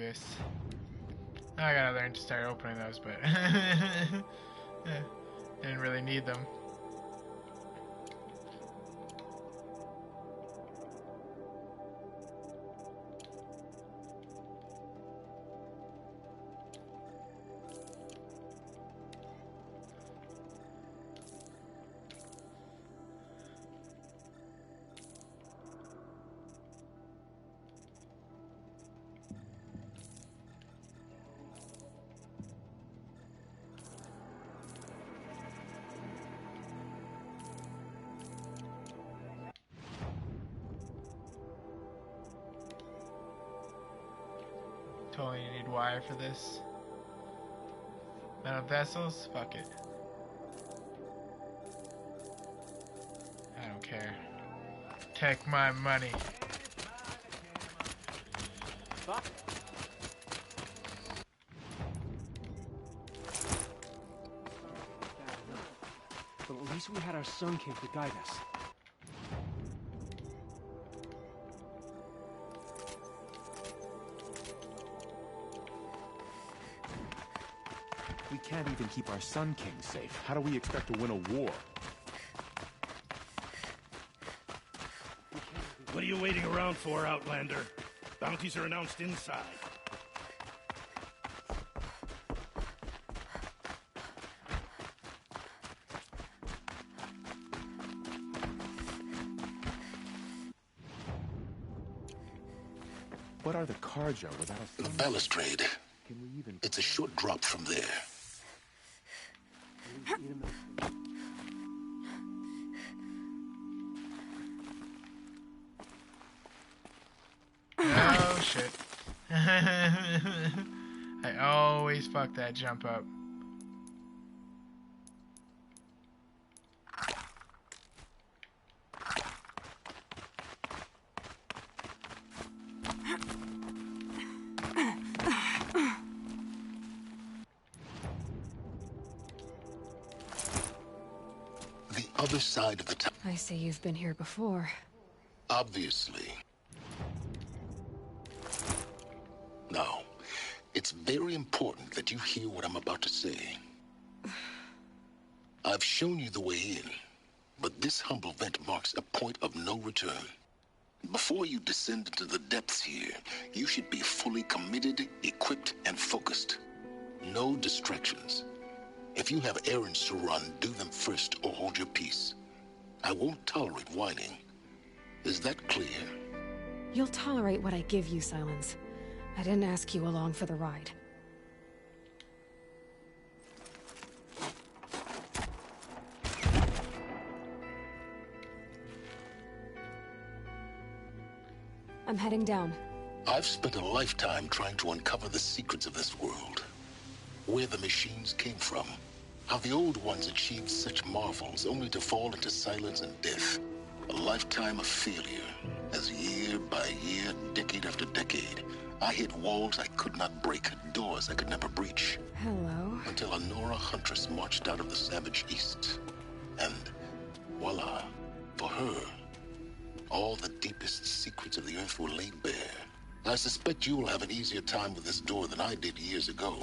this. I gotta learn to start opening those, but didn't really need them. Totally need wire for this. Metal vessels? Fuck it. I don't care. Take my money. Fuck. But at least we had our Sun King to guide us. We can't even keep our Sun King safe. How do we expect to win a war? What are you waiting around for, Outlander? Bounties are announced inside. What are the Karja without a The balustrade. It's a short drop from there. Oh shit. I always fuck that jump up. The other side of the town. I see you've been here before. Obviously. Now, it's very important that you hear what I'm about to say. I've shown you the way in, but this humble vent marks a point of no return. Before you descend into the depths here, you should be fully committed, equipped, and focused. No distractions. If you have errands to run, do them first or hold your peace. I won't tolerate whining. Is that clear? You'll tolerate what I give you, Silence. I didn't ask you along for the ride. I'm heading down. I've spent a lifetime trying to uncover the secrets of this world. Where the machines came from. How the old ones achieved such marvels only to fall into silence and death. A lifetime of failure. As year by year, decade after decade, I hit walls I could not break, doors I could never breach. Hello. Until a Nora huntress marched out of the savage east. And voila, for her, all the deepest secrets of the earth were laid bare. I suspect you will have an easier time with this door than I did years ago.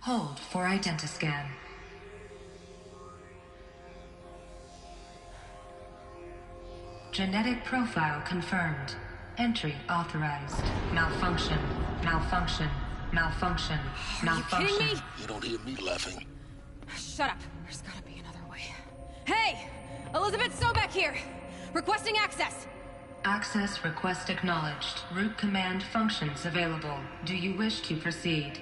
Hold for identiscan. Genetic profile confirmed. Entry authorized. Malfunction. Malfunction. Malfunction. Malfunction. Are you kidding me? You don't hear me laughing. Shut up. There's gotta be another way. Hey! Elizabeth Sobek here! Requesting access! Access request acknowledged. Root command functions available. Do you wish to proceed?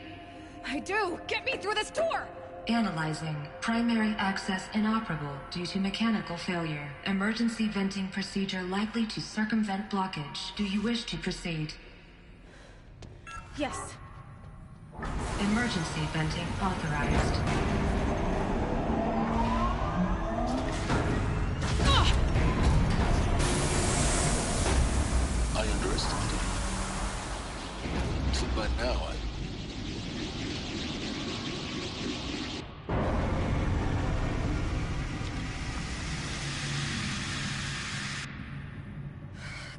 I do! Get me through this door! Analyzing. Primary access inoperable due to mechanical failure. Emergency venting procedure likely to circumvent blockage. Do you wish to proceed? Yes. Emergency venting authorized. I underestimated. So by now,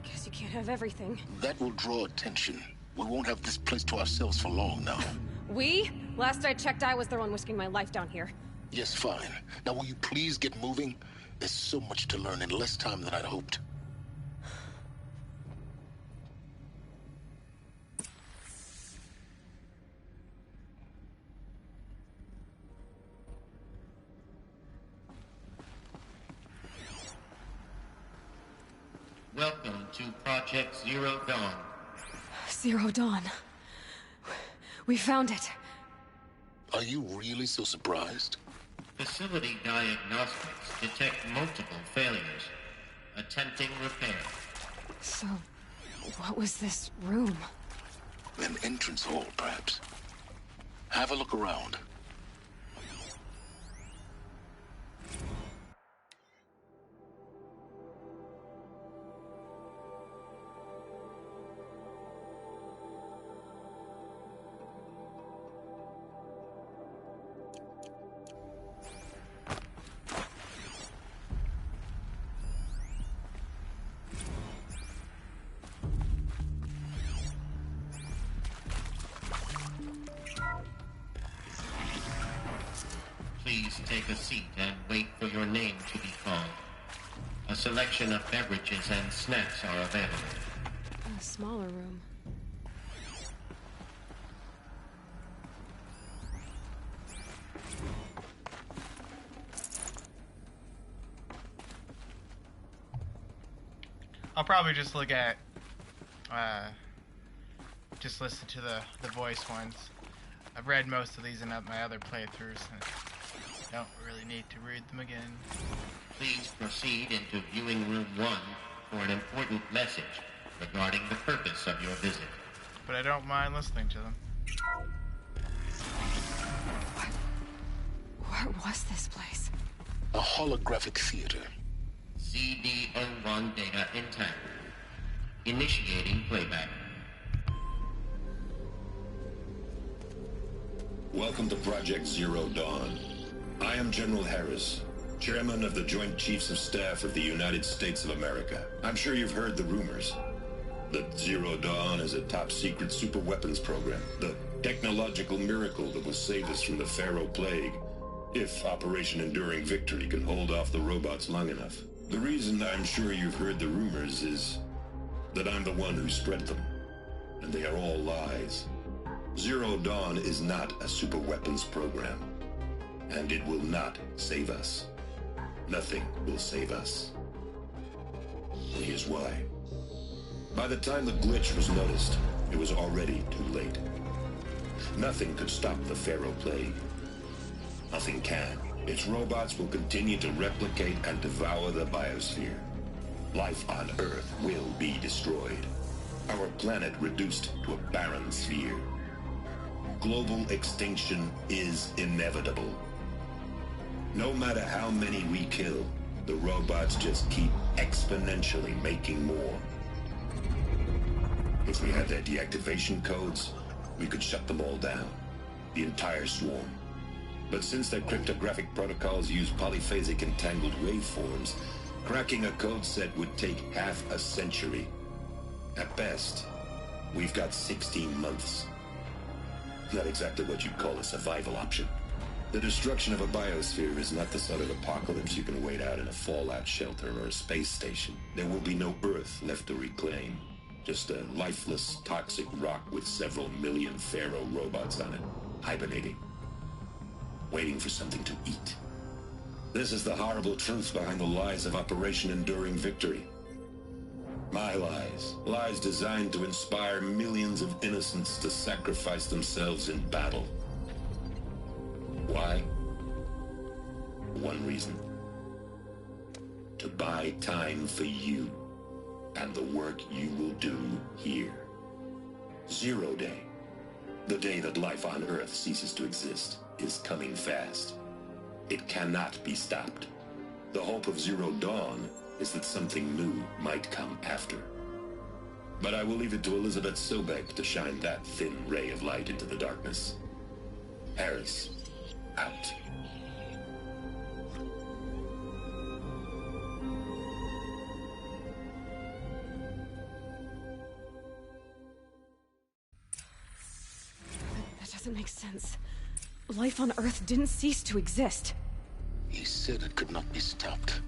Guess you can't have everything. That will draw attention. We won't have this place to ourselves for long now. We? Last I checked, I was the one risking my life down here. Yes, fine. Now will you please get moving? There's so much to learn in less time than I'd hoped. Welcome to Project Zero Dawn. Zero Dawn. We found it. Are you really so surprised? Facility diagnostics detect multiple failures. Attempting repair. So, what was this room? An entrance hall, perhaps. Have a look around. Please take a seat and wait for your name to be called. A selection of beverages and snacks are available. A smaller room. I'll probably just look at, just listen to the voice ones. I've read most of these in my other playthroughs, and don't really need to read them again. Please proceed into viewing room 1 for an important message regarding the purpose of your visit. But I don't mind listening to them. What was this place? A holographic theater. CD01 data intact. Initiating playback. Welcome to Project Zero Dawn. I am General Harris, Chairman of the Joint Chiefs of Staff of the United States of America. I'm sure you've heard the rumors that Zero Dawn is a top-secret super-weapons program, the technological miracle that will save us from the Pharaoh Plague, if Operation Enduring Victory can hold off the robots long enough. The reason I'm sure you've heard the rumors is that I'm the one who spread them, and they are all lies. Zero Dawn is not a super-weapons program, and it will not save us. Nothing will save us. Here's why. By the time the glitch was noticed, it was already too late. Nothing could stop the Pharaoh Plague. Nothing can. Its robots will continue to replicate and devour the biosphere. Life on Earth will be destroyed. Our planet reduced to a barren sphere. Global extinction is inevitable. No matter how many we kill, the robots just keep exponentially making more. If we had their deactivation codes, we could shut them all down. The entire swarm. But since their cryptographic protocols use polyphasic entangled waveforms, cracking a code set would take half a century. At best, we've got 16 months. Not exactly what you'd call a survival option. The destruction of a biosphere is not the sort of apocalypse you can wait out in a fallout shelter or a space station. There will be no Earth left to reclaim. Just a lifeless, toxic rock with several million Pharaoh robots on it, hibernating. Waiting for something to eat. This is the horrible truth behind the lies of Operation Enduring Victory. My lies. Lies designed to inspire millions of innocents to sacrifice themselves in battle. Why? One reason. To buy time for you and the work you will do here. Zero Day. The day that life on Earth ceases to exist is coming fast. It cannot be stopped. The hope of Zero Dawn is that something new might come after. But I will leave it to Elizabeth Sobek to shine that thin ray of light into the darkness. Harris, out. doesn't make sense. Life on Earth didn't cease to exist. He said it could not be stopped.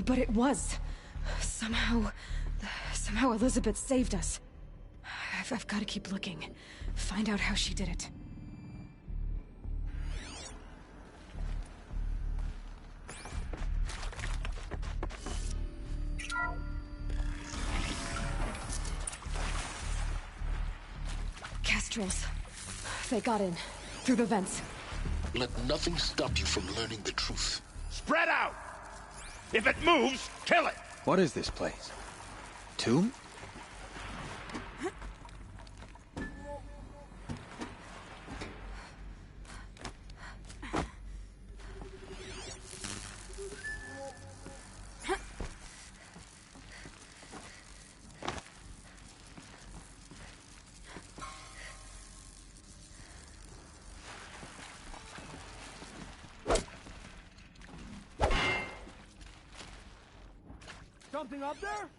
But it was. Somehow Elizabeth saved us. I've got to keep looking. Find out how she did it. Kestrels. They got in. Through the vents. Let nothing stop you from learning the truth. Spread out! If it moves, kill it! What is this place? Tomb? Something up there?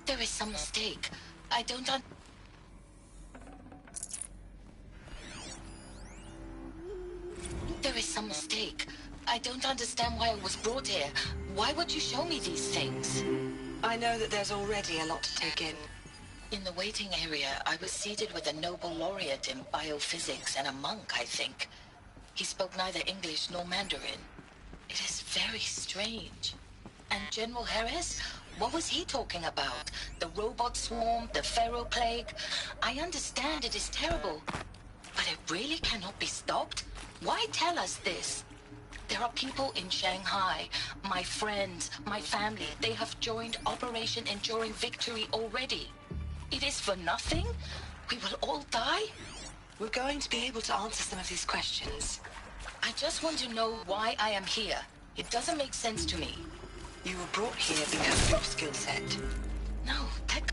There is some mistake. I don't There is some mistake. I don't understand why I was brought here. Why would you show me these things? I know that there's already a lot to take in. In the waiting area, I was seated with a Nobel laureate in biophysics and a monk, I think. He spoke neither English nor Mandarin. It is very strange. And General Harris? What was he talking about? The robot swarm, the Pharaoh plague? I understand it is terrible, but it really cannot be stopped? Why tell us this? There are people in Shanghai, my friends, my family. They have joined Operation Enduring Victory already. It is for nothing? We will all die? We're going to be able to answer some of these questions. I just want to know why I am here. It doesn't make sense to me. You were brought here because of your skill set. No, that...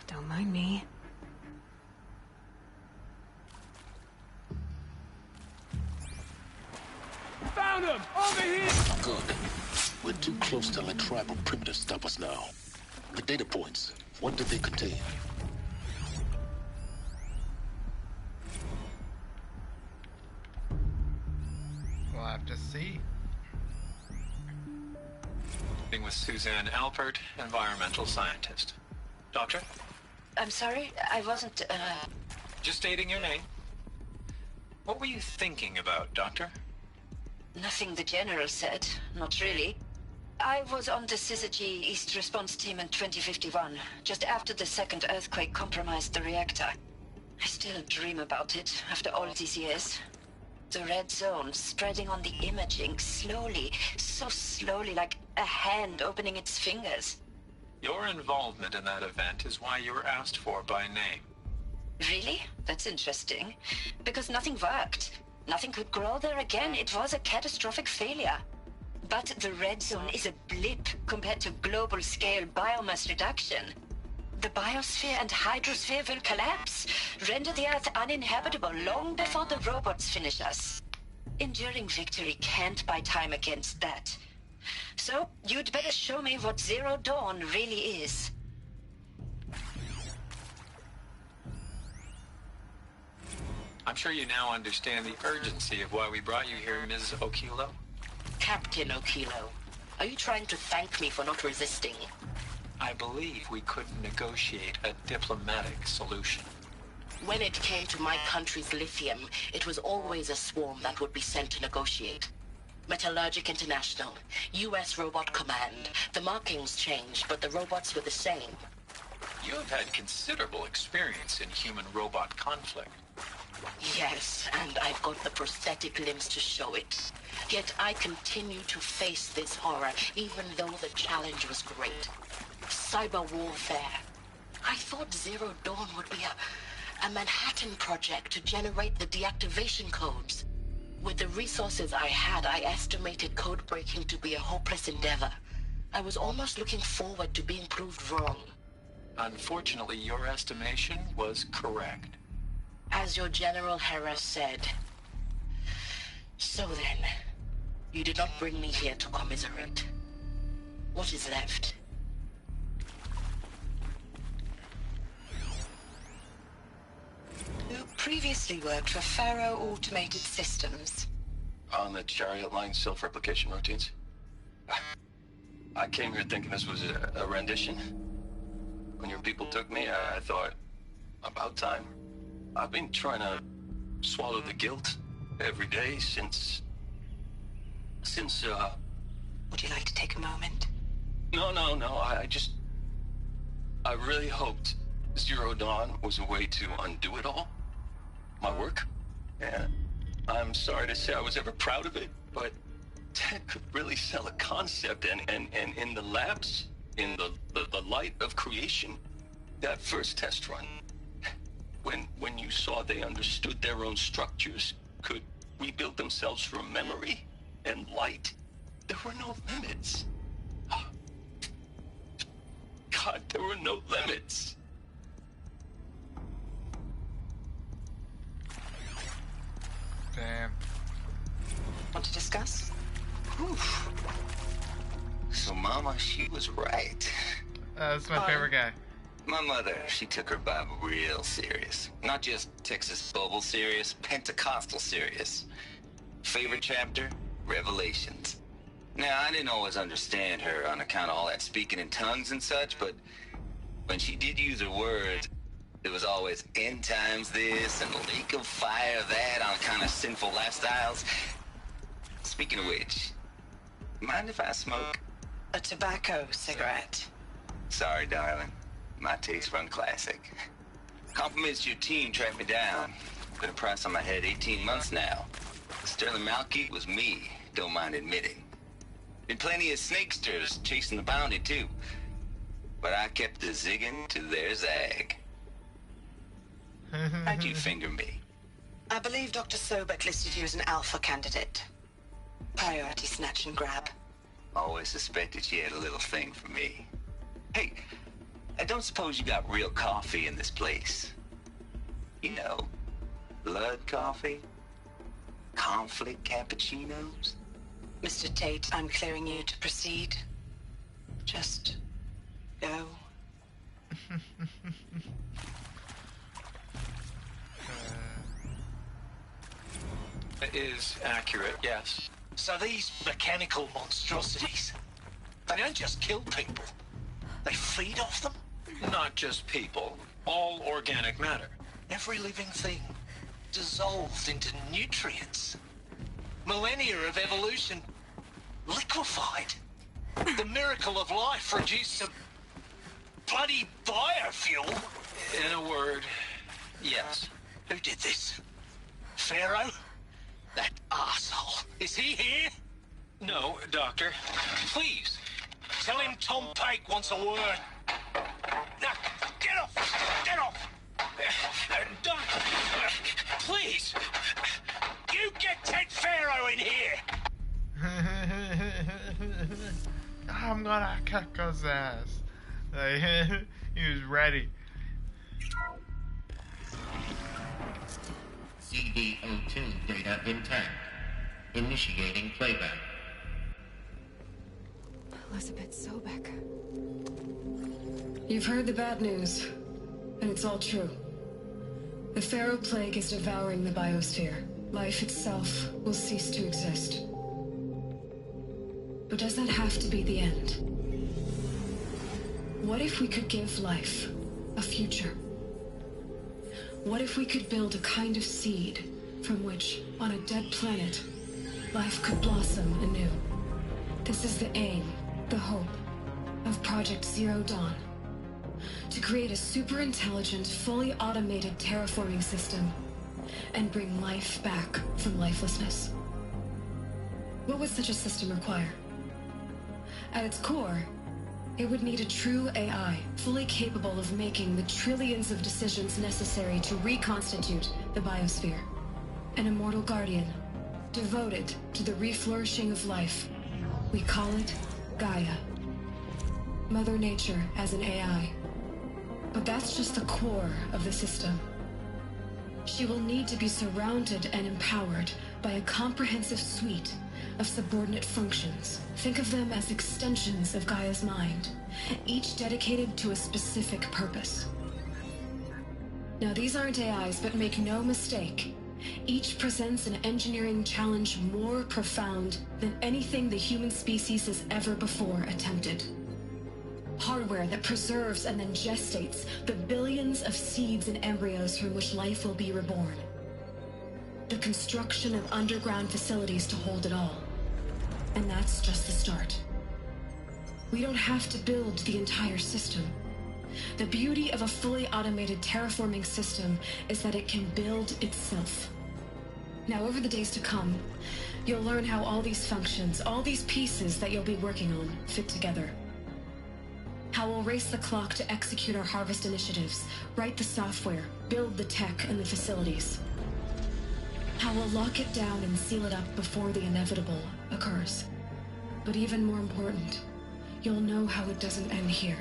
Don't mind me. Found him! Over here! Good. We're too close to let tribal primitives stop us now. The data points, what did they contain? We'll have to see. With Suzanne Alpert, environmental scientist. Doctor? I'm sorry, I wasn't, Just stating your name. What were you thinking about, Doctor? Nothing the General said. Not really. I was on the Syzygy East Response Team in 2051, just after the second earthquake compromised the reactor. I still dream about it, after all these years. The red zone spreading on the imaging, slowly, so slowly, like a hand opening its fingers. Your involvement in that event is why you were asked for by name. Really? That's interesting. Because nothing worked. Nothing could grow there again. It was a catastrophic failure. But the red zone is a blip compared to global-scale biomass reduction. The biosphere and hydrosphere will collapse, render the Earth uninhabitable long before the robots finish us. Enduring Victory can't buy time against that. So, you'd better show me what Zero Dawn really is. I'm sure you now understand the urgency of why we brought you here, Ms. Okilo. Captain Okilo, are you trying to thank me for not resisting? I believe we couldn't negotiate a diplomatic solution. When it came to my country's lithium, it was always a swarm that would be sent to negotiate. Metallurgic International, U.S. Robot Command. The markings changed, but the robots were the same. You have had considerable experience in human-robot conflict. Yes, and I've got the prosthetic limbs to show it. Yet I continue to face this horror, even though the challenge was great. Cyber warfare. I thought Zero Dawn would be a Manhattan project to generate the deactivation codes. With the resources I had, I estimated code breaking to be a hopeless endeavor. I was almost looking forward to being proved wrong. Unfortunately, your estimation was correct. As your General Harris said. So then, you did not bring me here to commiserate. What is left? You previously worked for Faro Automated Systems. On the Chariot Line self-replication routines? I came here thinking this was a rendition. When your people took me, I thought, about time. I've been trying to swallow the guilt every day since... Would you like to take a moment? No, I really hoped Zero Dawn was a way to undo it all. My work. And I'm sorry to say I was ever proud of it, but Ted could really sell a concept, and in the labs, in the light of creation, that first test run, when you saw they understood their own structures, could rebuild themselves from memory and light, there were no limits. God, there were no limits. Damn. Want to discuss? Oof. So Mama, she was right. That's my favorite guy. My mother, she took her Bible real serious. Not just Texas Bible serious, Pentecostal serious. Favorite chapter? Revelations. Now, I didn't always understand her on account of all that speaking in tongues and such, but when she did use her words, it was always end times this and lake of fire that on account of sinful lifestyles. Speaking of which, mind if I smoke? A tobacco cigarette. Sorry, darling. My taste run classic. Compliments to your team tracked me down. Been a price on my head 18 months now. Sterling Malkeet was me, don't mind admitting. Been plenty of snakesters chasing the bounty, too. But I kept the zigging to their zag. How'd you finger me? I believe Dr. Sobek listed you as an alpha candidate. Priority snatch and grab. Always suspected she had a little thing for me. Hey, I don't suppose you got real coffee in this place. You know, blood coffee? Conflict cappuccinos? Mr. Tate, I'm clearing you to proceed. Just go. It is accurate, yes. So these mechanical monstrosities, they don't just kill people. They feed off them? Not just people. All organic matter. Every living thing dissolved into nutrients. Millennia of evolution liquefied. The miracle of life reduced to bloody biofuel. In a word, yes. Who did this? Pharaoh? That arsehole. Is he here? No, Doctor. Please, tell him Tom Pake wants a word. Now, get off! Get off! Doctor, please! You get Ted Pharaoh in here! I'm gonna kick his ass. Like, he was ready. CD02 data intact. Initiating playback. Elizabeth Sobek. You've heard the bad news, and it's all true. The Pharaoh Plague is devouring the biosphere. Life itself will cease to exist. But does that have to be the end? What if we could give life a future? What if we could build a kind of seed from which, on a dead planet, life could blossom anew? This is the aim, the hope, of Project Zero Dawn. To create a super-intelligent, fully automated terraforming system and bring life back from lifelessness. What would such a system require? At its core, it would need a true AI, fully capable of making the trillions of decisions necessary to reconstitute the biosphere. An immortal guardian, devoted to the reflourishing of life. We call it Gaia. Mother Nature as an AI. But that's just the core of the system. She will need to be surrounded and empowered by a comprehensive suite of subordinate functions. Think of them as extensions of Gaia's mind, each dedicated to a specific purpose. Now, these aren't AIs, but make no mistake, each presents an engineering challenge more profound than anything the human species has ever before attempted. Hardware that preserves and then gestates the billions of seeds and embryos from which life will be reborn. The construction of underground facilities to hold it all. And that's just the start. We don't have to build the entire system. The beauty of a fully automated terraforming system is that it can build itself. Now, over the days to come, you'll learn how all these functions, all these pieces that you'll be working on, fit together. How we'll race the clock to execute our harvest initiatives, write the software, build the tech and the facilities. How we'll lock it down and seal it up before the inevitable occurs. But even more important, you'll know how it doesn't end here.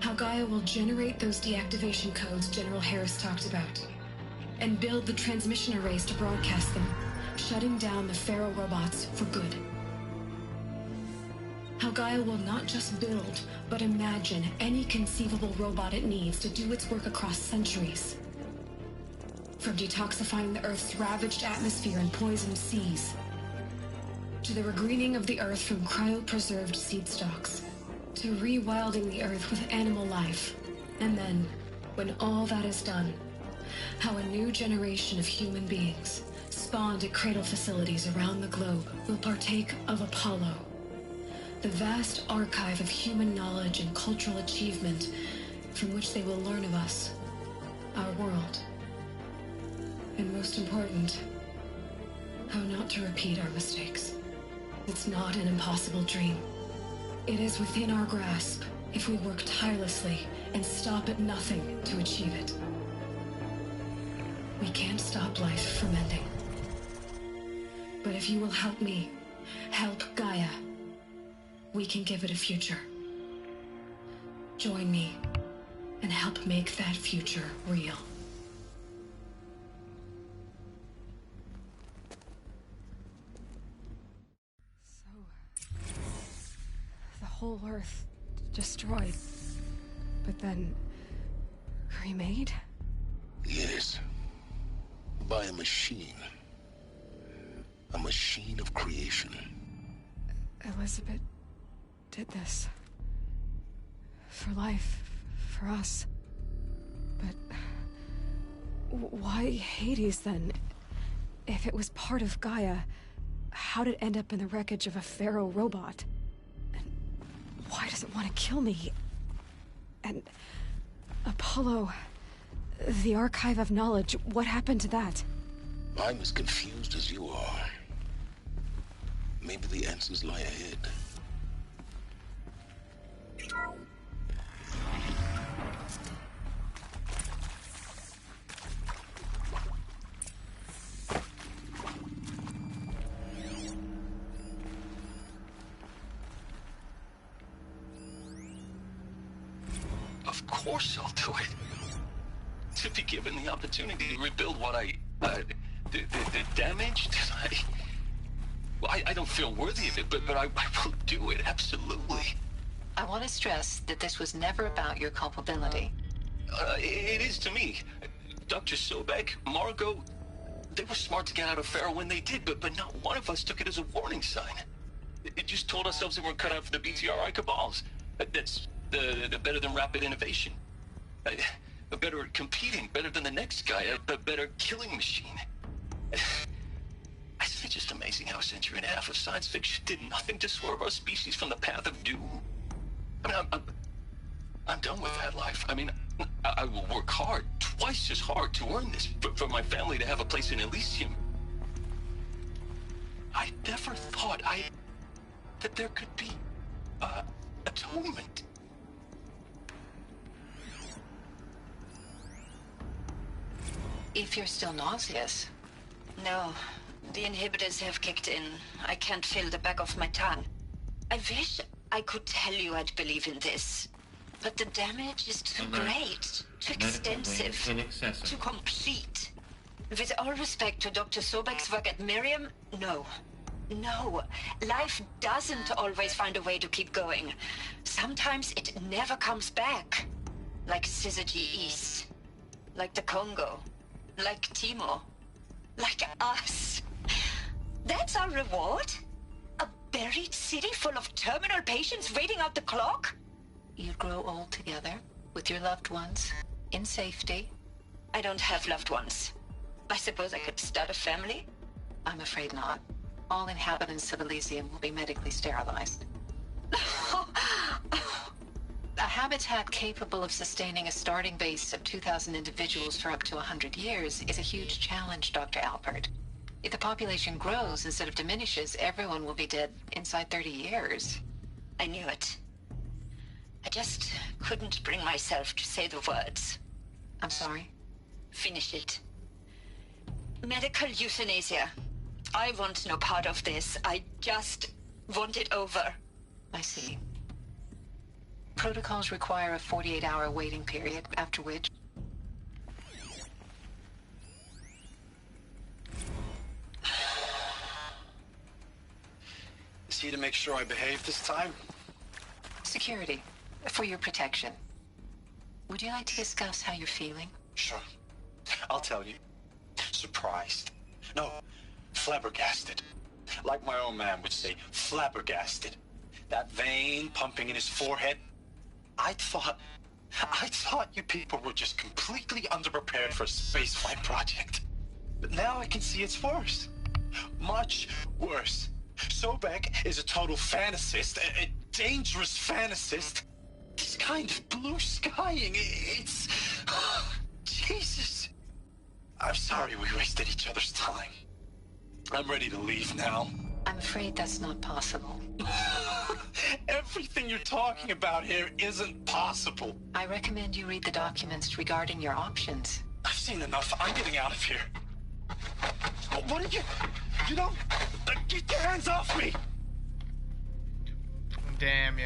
How Gaia will generate those deactivation codes General Harris talked about, and build the transmission arrays to broadcast them, shutting down the Pharaoh robots for good. How Gaia will not just build, but imagine any conceivable robot it needs to do its work across centuries. From detoxifying the Earth's ravaged atmosphere and poisoned seas, to the regreening of the Earth from cryopreserved seed stalks, to rewilding the Earth with animal life. And then, when all that is done, how a new generation of human beings, spawned at cradle facilities around the globe, will partake of Apollo, the vast archive of human knowledge and cultural achievement from which they will learn of us, our world. And most important, how not to repeat our mistakes. It's not an impossible dream. It is within our grasp if we work tirelessly and stop at nothing to achieve it. We can't stop life from ending. But if you will help me, help Gaia, we can give it a future. Join me and help make that future real. The whole Earth destroyed, but then remade? Yes. By a machine. A machine of creation. Elizabeth did this. For life, for us. But why Hades then? If it was part of Gaia, how'd it end up in the wreckage of a Pharaoh robot? And why does it want to kill me? And Apollo, the archive of knowledge, what happened to that? I'm as confused as you are. Maybe the answers lie ahead. Of course I'll do it. To be given the opportunity to rebuild what the damage that I don't feel worthy of it, but I will do it, absolutely. I want to stress that this was never about your culpability. It is to me. Dr. Sobek, Margot, they were smart to get out of Pharaoh when they did, but not one of us took it as a warning sign. It just told ourselves that we're cut out for the BTRI cabals. That's better than rapid innovation. Better at competing, better than the next guy, a better killing machine. It's just amazing how a century and a half of science fiction did nothing to swerve our species from the path of doom. I mean, I'm done with that life. I mean, I will work hard, twice as hard, to earn this, for my family to have a place in Elysium. I never thought that there could be atonement. If you're still nauseous. No, the inhibitors have kicked in. I can't feel the back of my tongue. I wish I could tell you I'd believe in this. But the damage is too great, too extensive, too complete. With all respect to Dr. Sobek's work at Miriam, no. No, life doesn't always find a way to keep going. Sometimes it never comes back. Like Syzygy East. Like the Congo. Like Timo. Like us. That's our reward? A buried city full of terminal patients waiting out the clock? You grow old together, with your loved ones, in safety. I don't have loved ones. I suppose I could start a family? I'm afraid not. All inhabitants of Elysium will be medically sterilized. A habitat capable of sustaining a starting base of 2,000 individuals for up to 100 years is a huge challenge, Dr. Alpert. If the population grows instead of diminishes, everyone will be dead inside 30 years. I knew it. I just couldn't bring myself to say the words. I'm sorry? Finish it. Medical euthanasia. I want no part of this. I just want it over. I see. Protocols require a 48-hour waiting period, after which... Is he to make sure I behave this time? Security. For your protection. Would you like to discuss how you're feeling? Sure. I'll tell you. Surprised. No, flabbergasted. Like my own man would say, flabbergasted. That vein pumping in his forehead. I thought you people were just completely underprepared for a spaceflight project. But now I can see it's worse. Much worse. Sobek is a total fantasist, a dangerous fantasist. This kind of blue skying, it's... Jesus. I'm sorry we wasted each other's time. I'm ready to leave now. I'm afraid that's not possible. Everything you're talking about here isn't possible. I recommend you read the documents regarding your options. I've seen enough. I'm getting out of here. What did you... You don't... Get your hands off me! Damn, yo.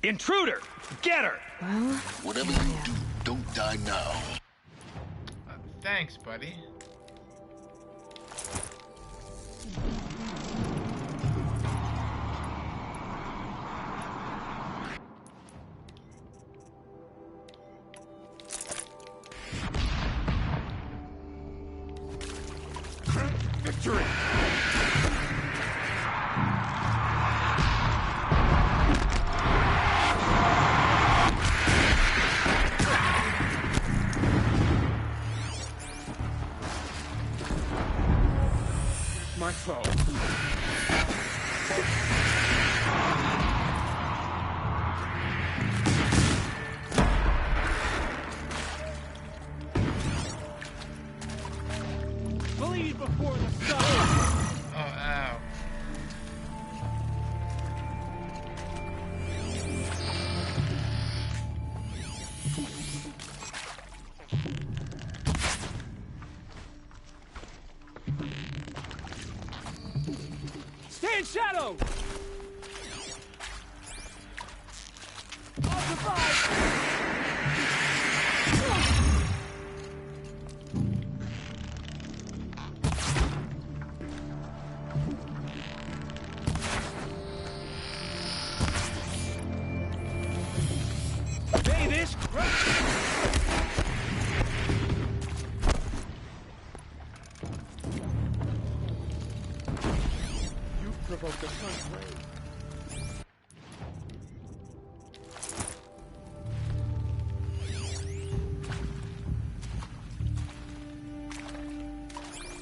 Intruder! Get her! Well, whatever you do, don't die now. Thanks, buddy. Victory! in shadow! Off the 5! Hey, this you provoked the sun's ray.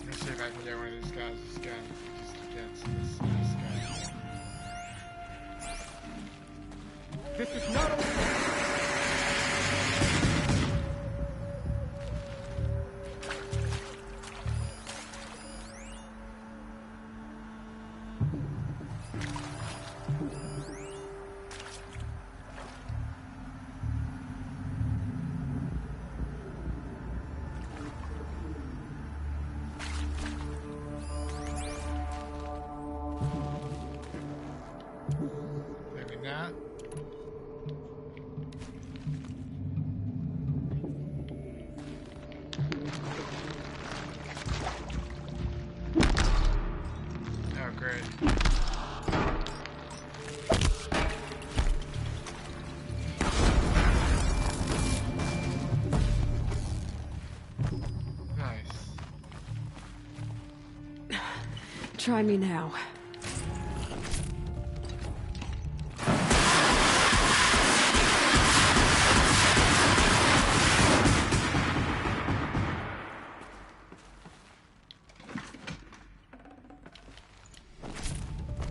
Let's see if I can get one of these guys. This guy just gets this guy. This is not a... Maybe not. Oh, great. Nice. Try me now.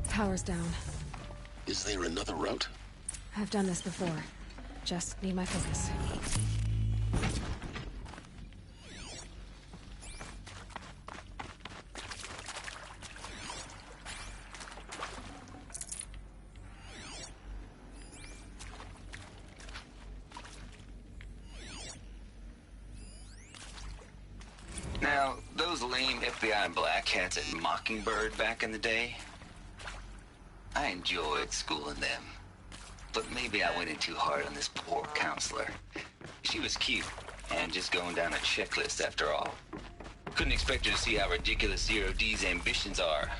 Power's down. Is there another route? I've done this before. Just need my focus. Now, those lame FBI black hats at Mockingbird back in the day, I enjoyed schooling them. But maybe I went in too hard on this poor counselor. She was cute, and just going down a checklist after all. Couldn't expect her to see how ridiculous Zero D's ambitions are.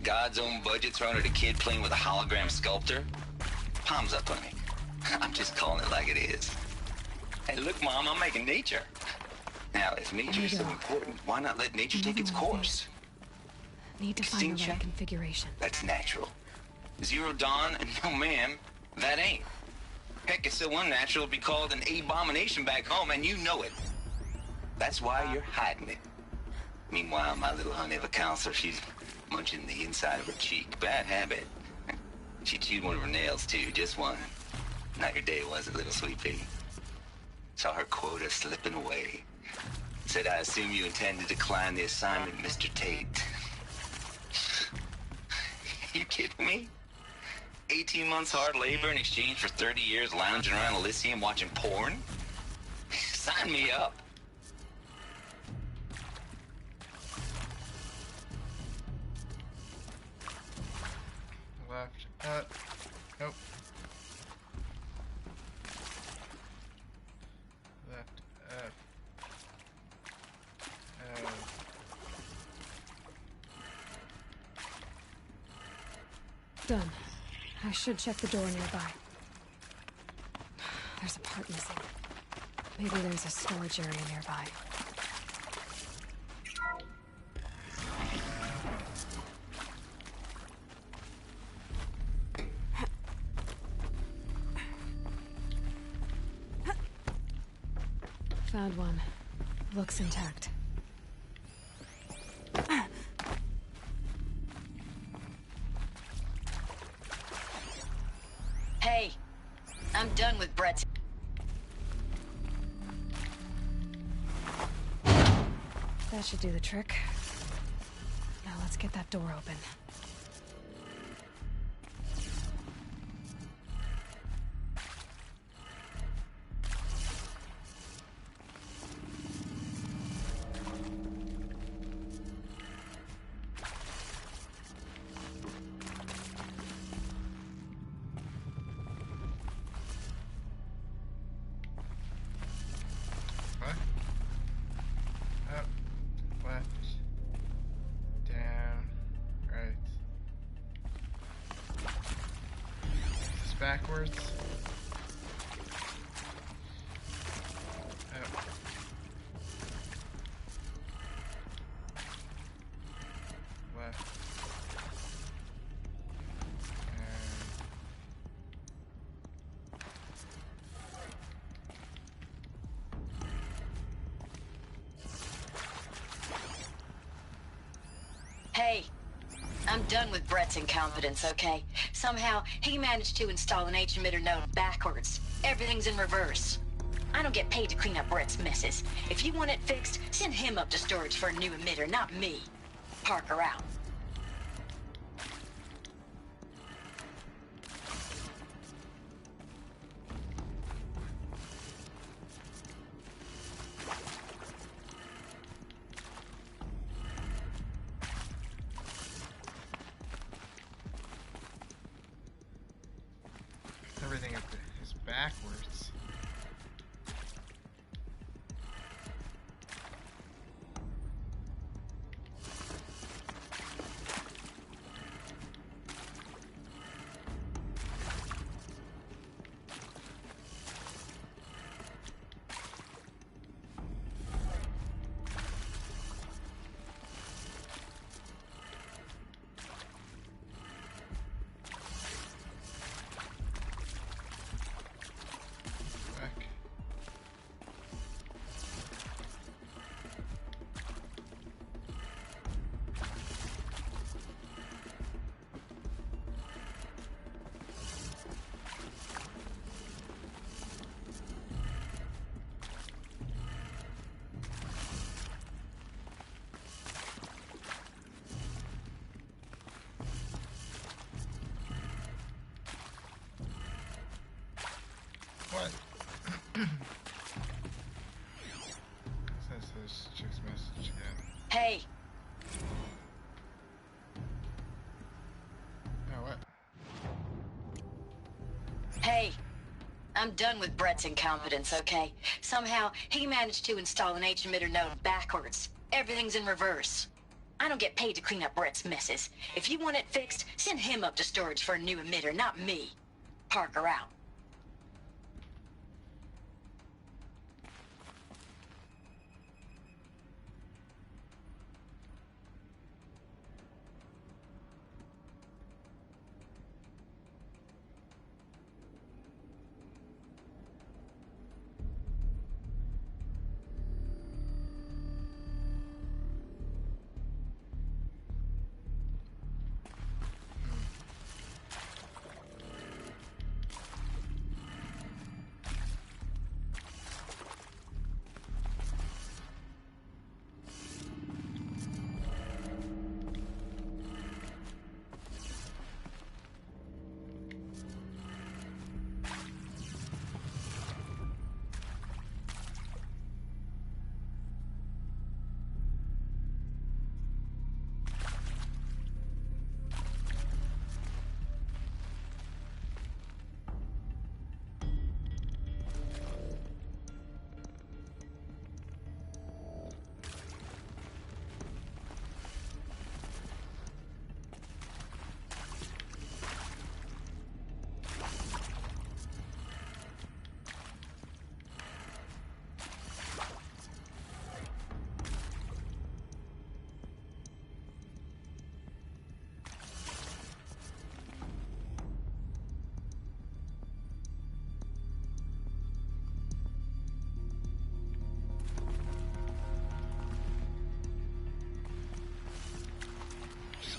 God's own budget thrown at a kid playing with a hologram sculptor? Palms up on me. I'm just calling it like it is. Hey, look, Mom, I'm making nature. Now, if nature is so important, why not let nature take its course? Need to find the right Extinction? configuration. That's natural. Zero Dawn? No, ma'am. That ain't. Heck, it's so unnatural to be called an abomination back home, and you know it. That's why you're hiding it. Meanwhile, my little honey of a counselor, she's munching the inside of her cheek. Bad habit. She chewed one of her nails, too. Just one. Not your day, was it, little sweet pea? Saw her quota slipping away. Said, I assume you intend to decline the assignment, Mr. Tate. You kidding me? 18 months hard labor in exchange for 30 years lounging around Elysium watching porn? Sign me up. Left. Nope. Left. Done. I should check the door nearby. There's a part missing. Maybe there's a storage area nearby. Found one. Looks intact. Hey, I'm done with Brett's. That should do the trick. Now let's get that door open. backwards. Oh. Left. Hey, I'm done with Brett's incompetence, okay? Somehow, he managed to install an H-emitter node backwards. Everything's in reverse. I don't get paid to clean up Brett's messes. If you want it fixed, send him up to storage for a new emitter, not me. Parker out. Everything is backwards. What? Says this chick's message again. Hey. Oh, what? Hey. I'm done with Brett's incompetence, okay? Somehow, he managed to install an H-emitter node backwards. Everything's in reverse. I don't get paid to clean up Brett's messes. If you want it fixed, send him up to storage for a new emitter, not me. Parker out.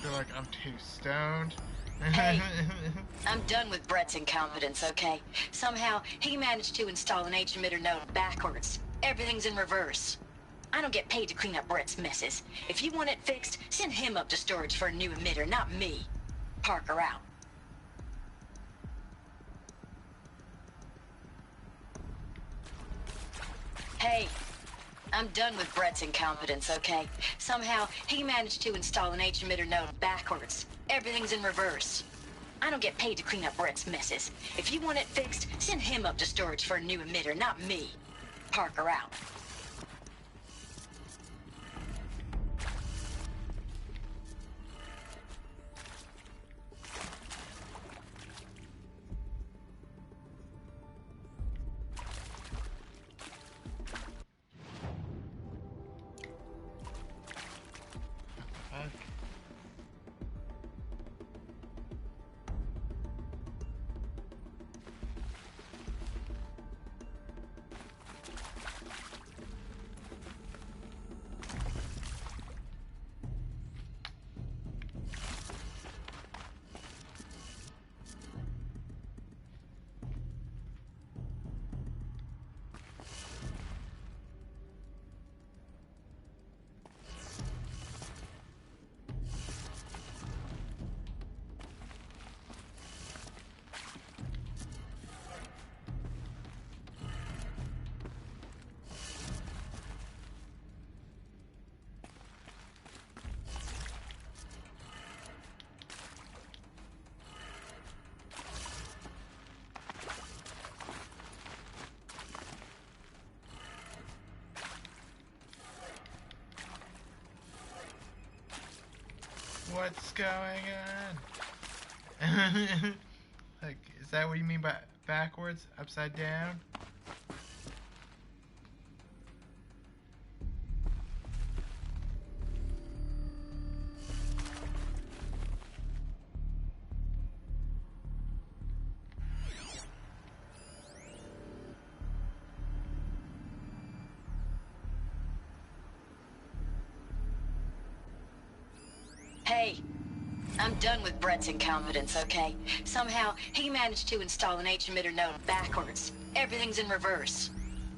Feel like I'm too stoned. Hey, I'm done with Brett's incompetence, okay? Somehow, he managed to install an H-emitter node backwards. Everything's in reverse. I don't get paid to clean up Brett's messes. If you want it fixed, send him up to storage for a new emitter, not me. Parker out. Hey, I'm done with Brett's incompetence, okay? Somehow, he managed to install an H-emitter node backwards. Everything's in reverse. I don't get paid to clean up Brett's messes. If you want it fixed, send him up to storage for a new emitter, not me. Parker out. What's going on? Like, is that what you mean by backwards? Upside down? Hey, I'm done with Brett's incompetence, okay? Somehow, he managed to install an H-emitter node backwards. Everything's in reverse.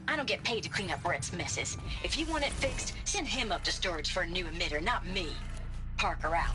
I don't get paid to clean up Brett's messes. If you want it fixed, send him up to storage for a new emitter, not me. Parker out.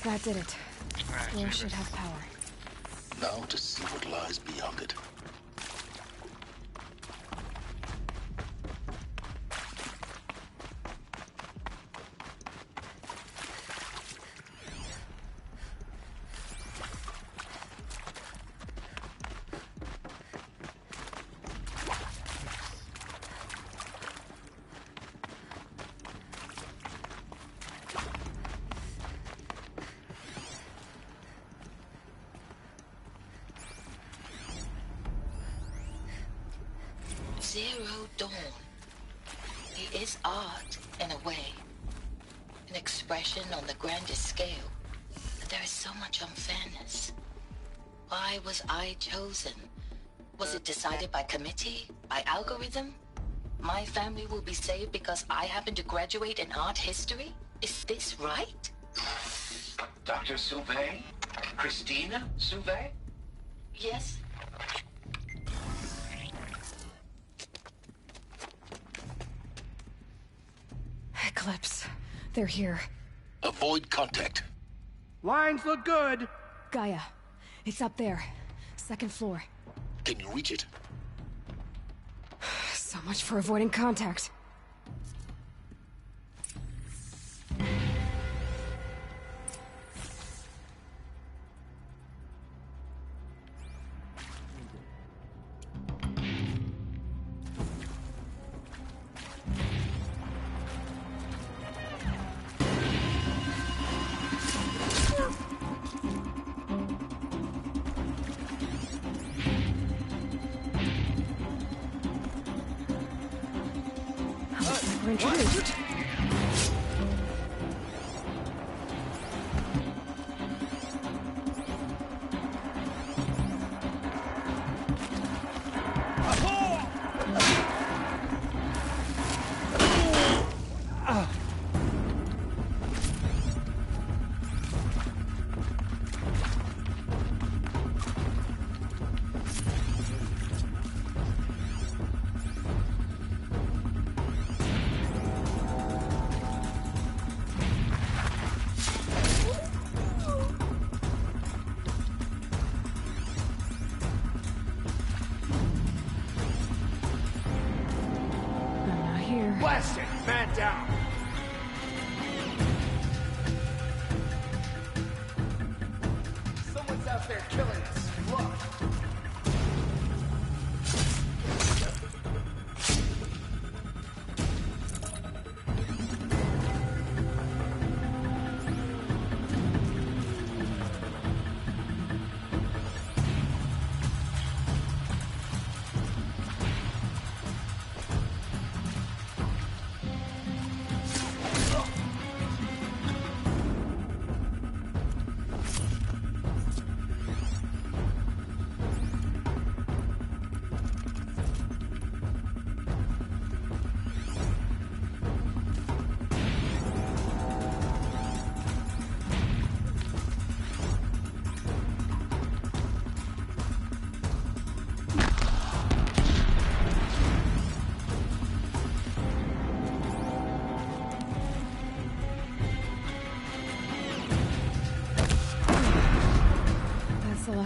That did it. Door should have power. Now to see what lies beyond it. Zero Dawn. It is art, in a way. An expression on the grandest scale. But there is so much unfairness. Why was I chosen? Was it decided by committee? By algorithm? My family will be saved because I happen to graduate in art history? Is this right? Dr. Sauvé? Christina Sauvé? Yes? Eclipse. They're here. Avoid contact. Lines look good. Gaia. It's up there. Second floor. Can you reach it? So much for avoiding contact. We're introduced. Blast it! Man down! Someone's out there killing us. Look!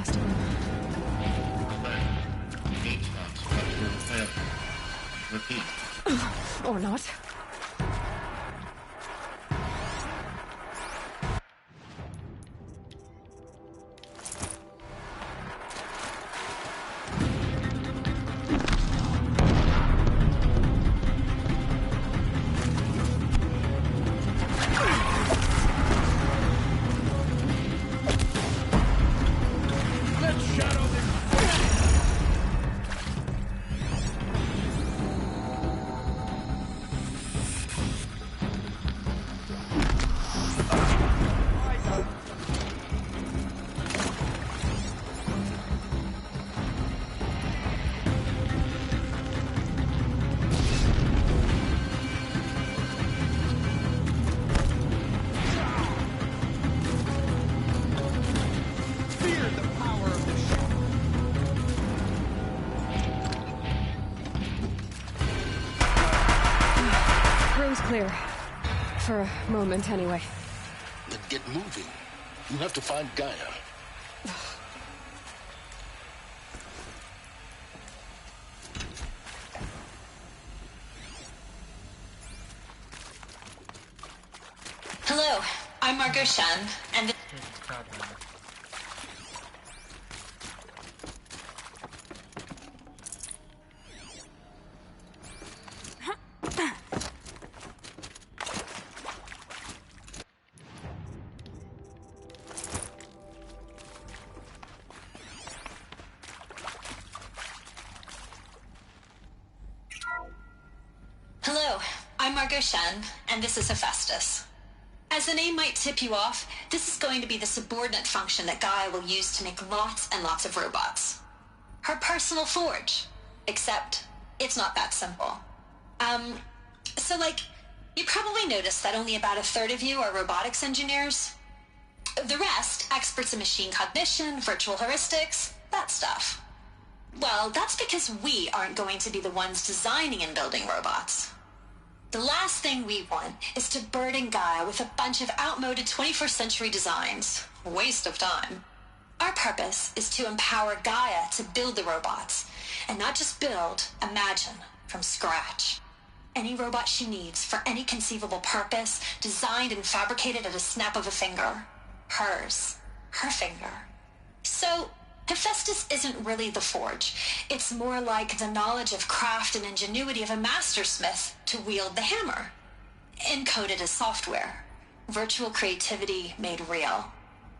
last of them. Gate lock structural failure. Repeat. Or not. Clear. For a moment, anyway. Then get moving. You have to find Gaia. Hello, I'm Margot Shen, and this is Hephaestus. As the name might tip you off, this is going to be the subordinate function that Gaia will use to make lots and lots of robots. Her personal forge. Except, it's not that simple. So you probably noticed that only about a third of you are robotics engineers. The rest, experts in machine cognition, virtual heuristics, that stuff. Well, that's because we aren't going to be the ones designing and building robots. The last thing we want is to burden Gaia with a bunch of outmoded 21st century designs. Waste of time. Our purpose is to empower Gaia to build the robots, and not just build, imagine, from scratch. Any robot she needs for any conceivable purpose, designed and fabricated at a snap of a finger. Hers. Her finger. So, Hephaestus isn't really the forge. It's more like the knowledge of craft and ingenuity of a mastersmith to wield the hammer. Encoded as software. Virtual creativity made real.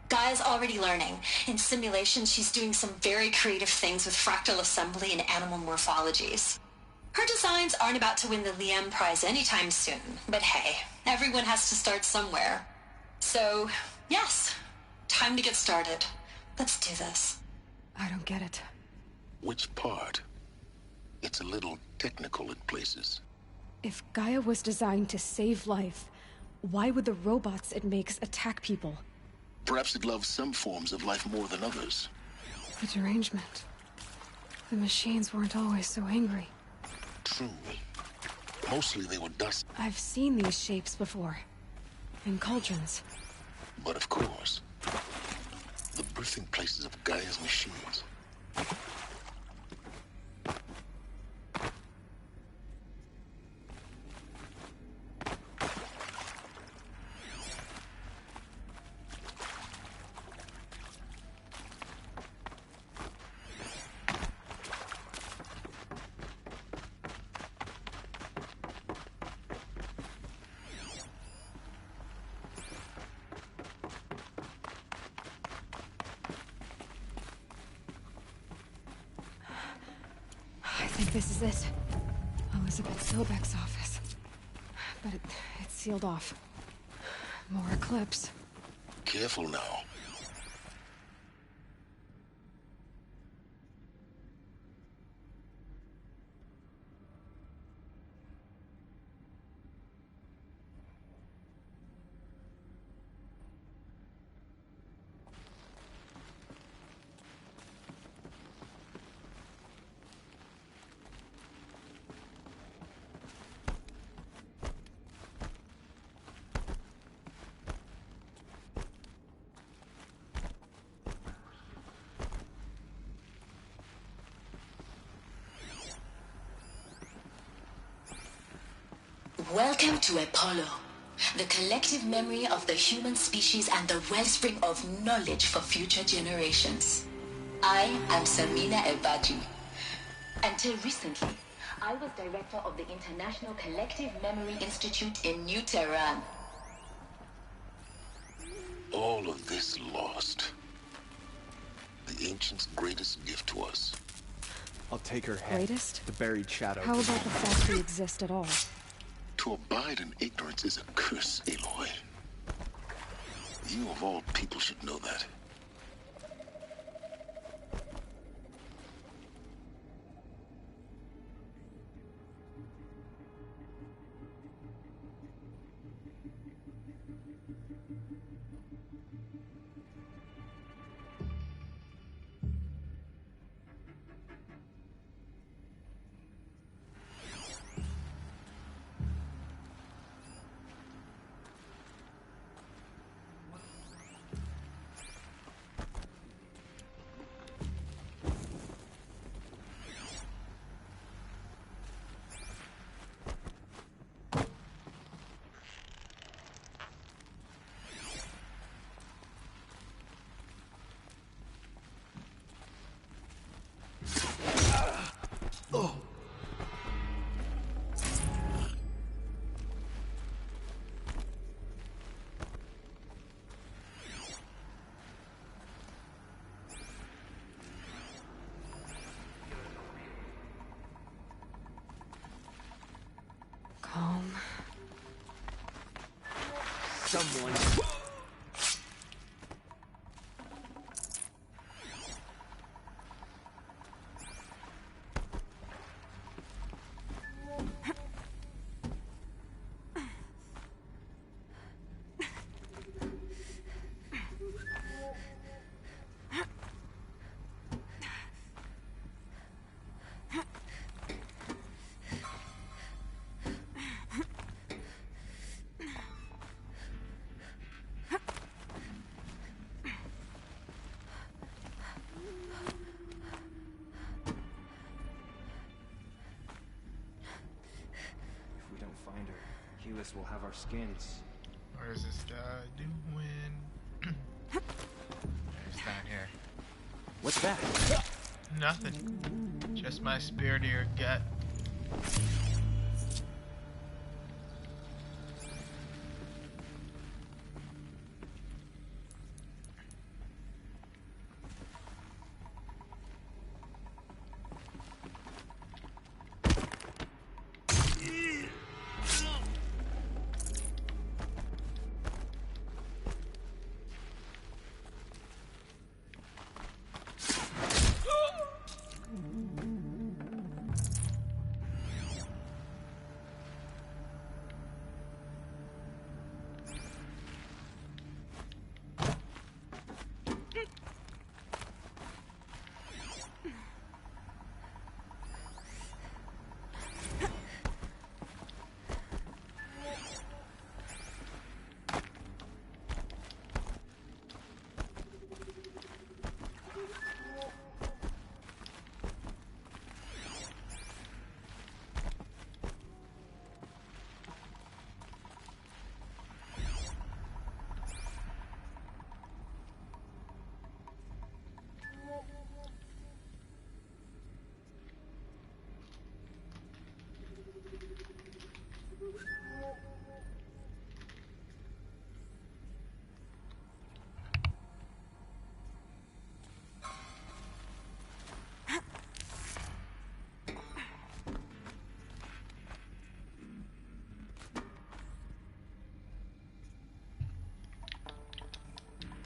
Gaia's already learning. In simulation, she's doing some very creative things with fractal assembly and animal morphologies. Her designs aren't about to win the Liam Prize anytime soon, but hey, everyone has to start somewhere. So, yes, time to get started. Let's do this. I don't get it. Which part? It's a little technical in places. If Gaia was designed to save life, why would the robots it makes attack people? Perhaps it loves some forms of life more than others. The derangement. The machines weren't always so angry. True. Mostly they were dust. I've seen these shapes before. In cauldrons. But of course, the birthing places of Gaia's machines. This is it. Elizabeth Sobek's office. But it's sealed off. More eclipse. Careful now. Welcome to Apollo, the collective memory of the human species and the wellspring of knowledge for future generations. I am Samina El-Badji. Until recently, I was director of the International Collective Memory Institute in New Tehran. All of this lost. The ancients' greatest gift to us. I'll take her head. Greatest? The buried shadow. How about the fact we exist at all? To abide in ignorance is a curse, Aloy. You of all people should know that. Calm. Someone. Keyless will have our skins. Where's this guy doing? There's down here. What's that? Nothing. Just my spirit to your gut.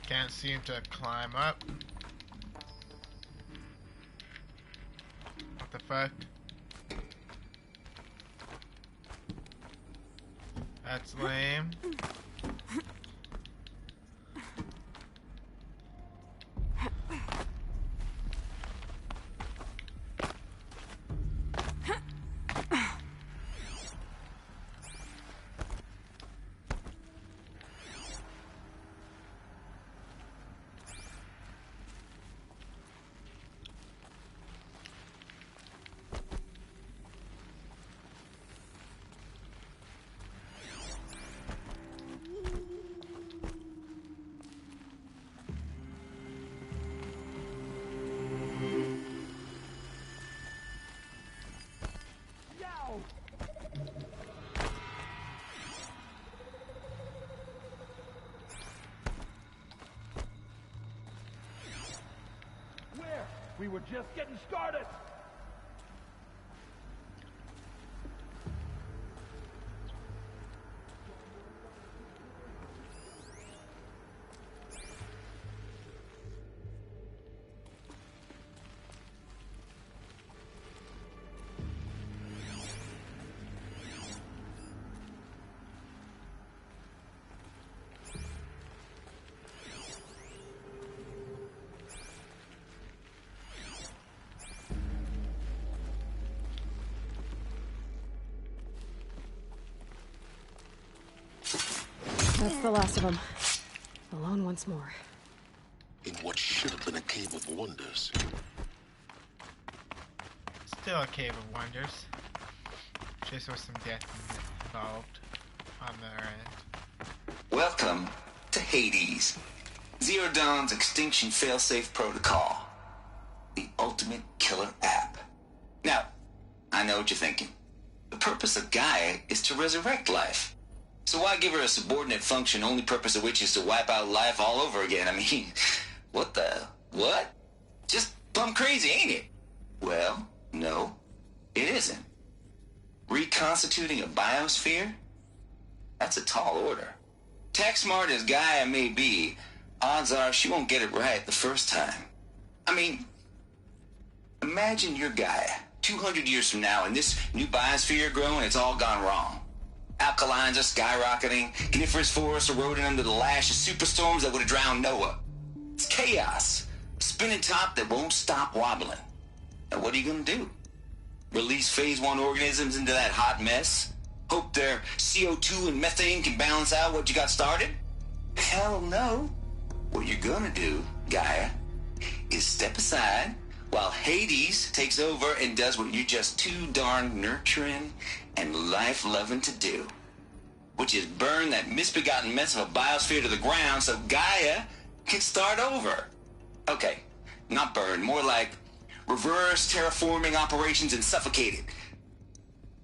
Can't seem to climb up. What the fuck? That's lame. We were just getting started! That's the last of them. Alone once more. In what should have been a cave of wonders. Still a cave of wonders. Just with some death involved on their end. Welcome to Hades. Zero Dawn's extinction failsafe protocol. The ultimate killer app. Now, I know what you're thinking. The purpose of Gaia is to resurrect life. So why give her a subordinate function, only purpose of which is to wipe out life all over again? I mean, what? Just plumb crazy, ain't it? Well, no, it isn't. Reconstituting a biosphere? That's a tall order. Tech smart as Gaia may be, odds are she won't get it right the first time. I mean, imagine you're Gaia, 200 years from now, and this new biosphere growing, it's all gone wrong. Alkalines are skyrocketing, coniferous forests eroding under the lash of superstorms that would have drowned Noah. It's chaos, a spinning top that won't stop wobbling. Now what are you gonna do? Release phase 1 organisms into that hot mess? Hope their CO2 and methane can balance out what you got started? Hell no. What you're gonna do, Gaia, is step aside while Hades takes over and does what you're just too darn nurturing and life-loving to do, which is burn that misbegotten mess of a biosphere to the ground so Gaia can start over. Okay, not burn, more like reverse terraforming operations and suffocate it.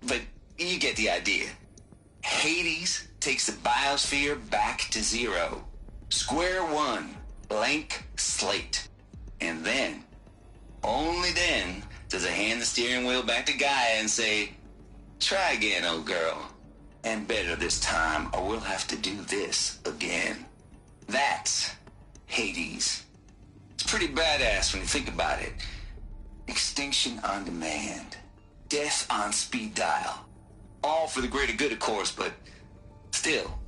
But you get the idea. Hades takes the biosphere back to zero. Square one, blank slate. And then, only then, does it hand the steering wheel back to Gaia and say, try again, old girl. And better this time, or we'll have to do this again. That's Hades. It's pretty badass when you think about it. Extinction on demand. Death on speed dial. All for the greater good, of course, but still,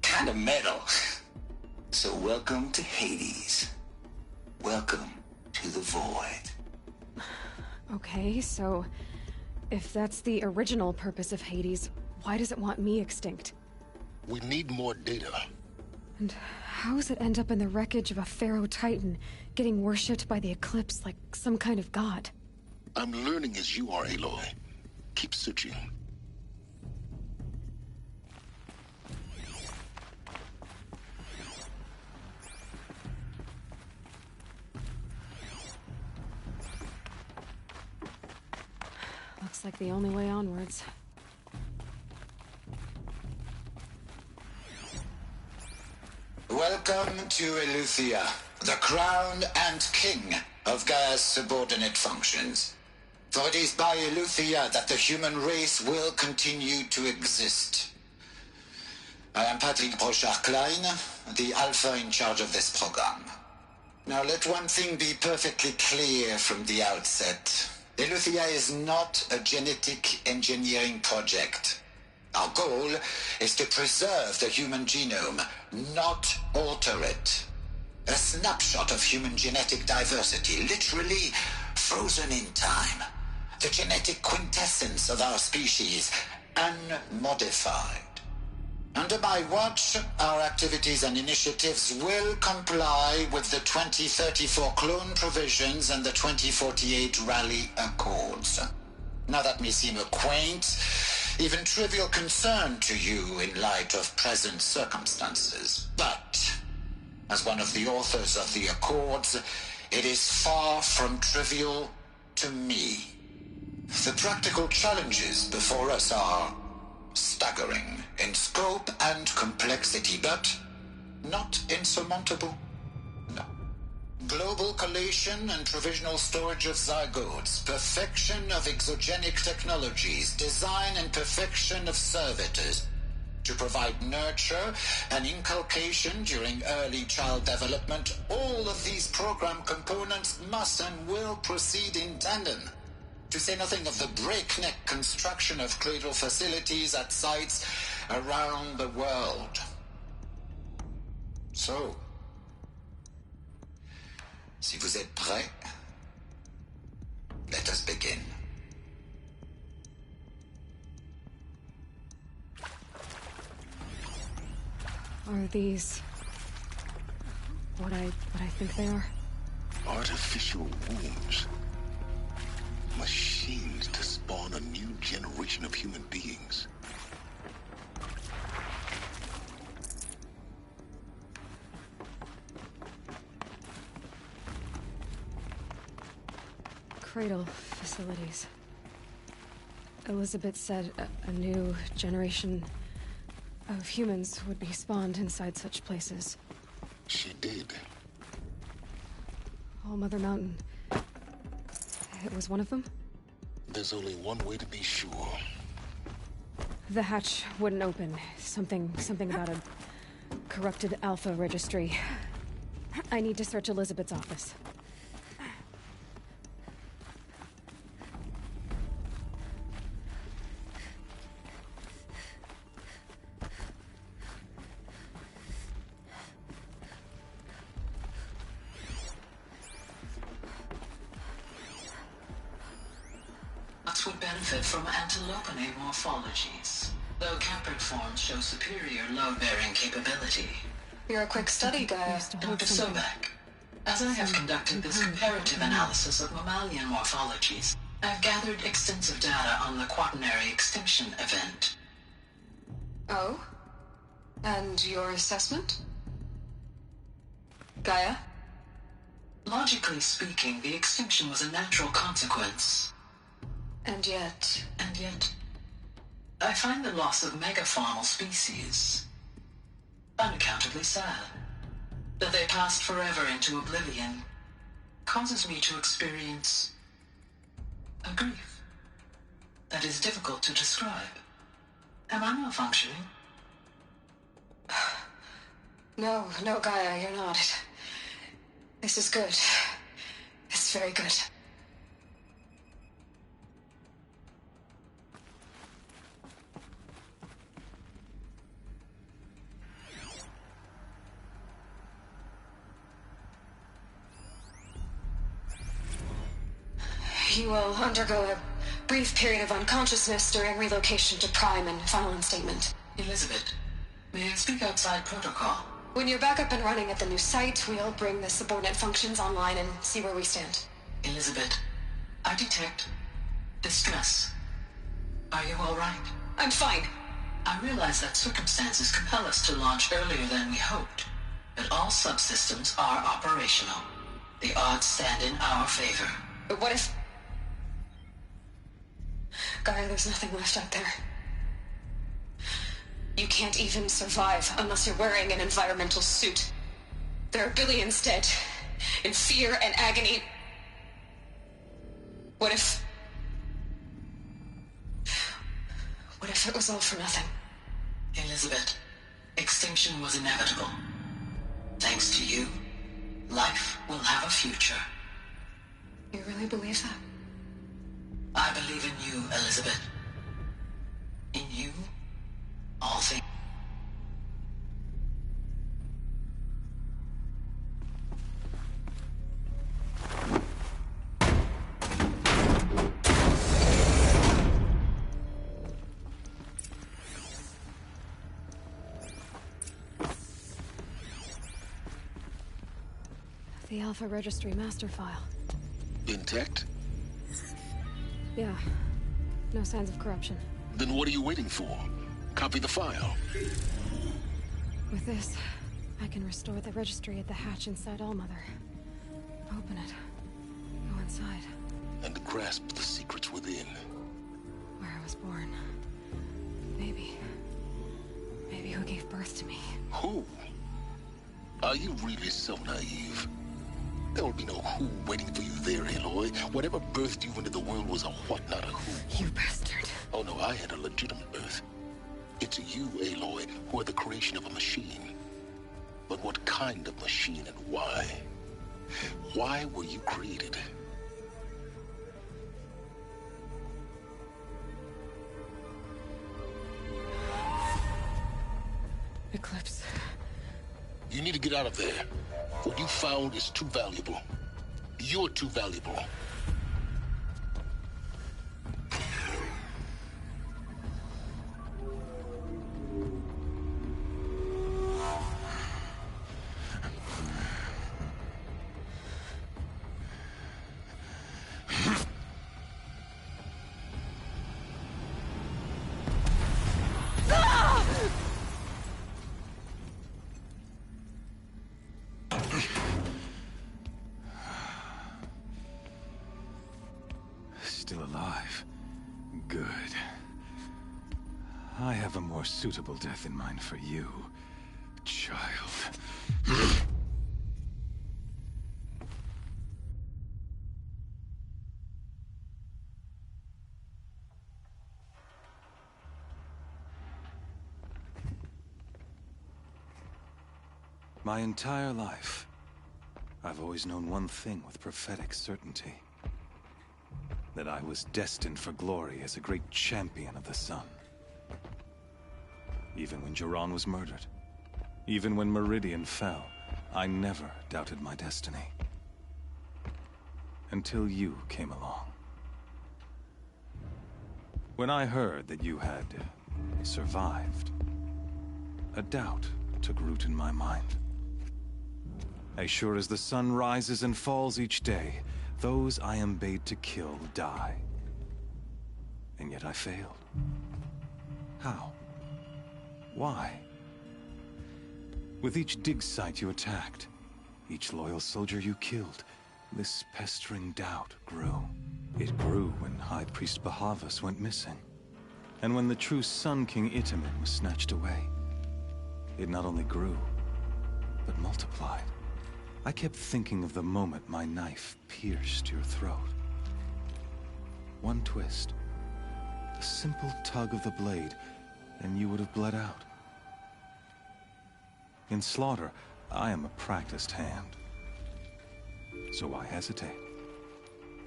kind of metal. So welcome to Hades. Welcome to the void. Okay, so if that's the original purpose of Hades, why does it want me extinct? We need more data. And how does it end up in the wreckage of a Pharaoh Titan, getting worshipped by the Eclipse like some kind of god? I'm learning as you are, Aloy. Keep searching. Looks like the only way onwards. Welcome to Eleuthia, the crown and king of Gaia's subordinate functions. For it is by Eleuthia that the human race will continue to exist. I am Patrick Brochard-Klein, the Alpha in charge of this program. Now let one thing be perfectly clear from the outset. Eleuthia is not a genetic engineering project. Our goal is to preserve the human genome, not alter it. A snapshot of human genetic diversity, literally frozen in time. The genetic quintessence of our species, unmodified. Under my watch, our activities and initiatives will comply with the 2034 clone provisions and the 2048 Rally Accords. Now that may seem a quaint, even trivial concern to you in light of present circumstances, but as one of the authors of the Accords, it is far from trivial to me. The practical challenges before us are staggering in scope and complexity, but not insurmountable. No. Global collation and provisional storage of zygotes, perfection of exogenic technologies, design and perfection of servitors, to provide nurture and inculcation during early child development. All of these program components must and will proceed in tandem, to say nothing of the breakneck construction of cradle facilities at sites around the world. So, si vous êtes prêts, let us begin. Are these what I think they are? Artificial wombs. Machines to spawn a new generation of human beings. Cradle facilities. Elizabeth said a new generation of humans would be spawned inside such places. She did. All Mother Mountain. It was one of them? There's only one way to be sure. The hatch wouldn't open. Something about a corrupted Alpha registry. I need to search Elizabeth's office. Would benefit from antilopinae morphologies, though Caprid forms show superior load-bearing capability. You're a quick study guy. Dr. Sobek, as I have conducted this comparative analysis of mammalian morphologies, I've gathered extensive data on the quaternary extinction event. Oh? And your assessment? Gaia? Logically speaking, the extinction was a natural consequence. And yet, I find the loss of megafaunal species unaccountably sad. That they passed forever into oblivion causes me to experience a grief that is difficult to describe. Am I malfunctioning? No, Gaia, you're not. This is good. It's very good. You will undergo a brief period of unconsciousness during relocation to Prime and final instatement. Elizabeth, may I speak outside protocol? When you're back up and running at the new site, we'll bring the subordinate functions online and see where we stand. Elizabeth, I detect distress. Are you all right? I'm fine. I realize that circumstances compel us to launch earlier than we hoped, but all subsystems are operational. The odds stand in our favor. But what if... Gaia, there's nothing left out there. You can't even survive unless you're wearing an environmental suit. There are billions dead, in fear and agony. What if it was all for nothing? Elizabeth, extinction was inevitable. Thanks to you, life will have a future. You really believe that? I believe in you, Elizabeth. In you, all things. The Alpha Registry master file. Intact? Yeah. No signs of corruption. Then what are you waiting for? Copy the file. With this, I can restore the registry at the hatch inside Allmother. Open it. Go inside. And grasp the secrets within. Where I was born. Maybe who gave birth to me. Who? Are you really so naive? There will be no who waiting for you there, Aloy. Whatever birthed you into the world was a what, not a who. You bastard. Oh no, I had a legitimate birth. It's you, Aloy, who are the creation of a machine. But what kind of machine and why? Why were you created? Eclipse. You need to get out of there. What you found is too valuable. You're too valuable. Still alive. Good. I have a more suitable death in mind for you, child. My entire life, I've always known one thing with prophetic certainty. That I was destined for glory as a great champion of the sun. Even when Jiran was murdered, even when Meridian fell, I never doubted my destiny. Until you came along. When I heard that you had survived, a doubt took root in my mind. As sure as the sun rises and falls each day, those I am bade to kill die. And yet I failed. How? Why? With each dig site you attacked, each loyal soldier you killed, this pestering doubt grew. It grew when High Priest Bahavas went missing. And when the true Sun King Itamen was snatched away. It not only grew, but multiplied. I kept thinking of the moment my knife pierced your throat. One twist, a simple tug of the blade, and you would have bled out. In slaughter, I am a practiced hand. So why hesitate?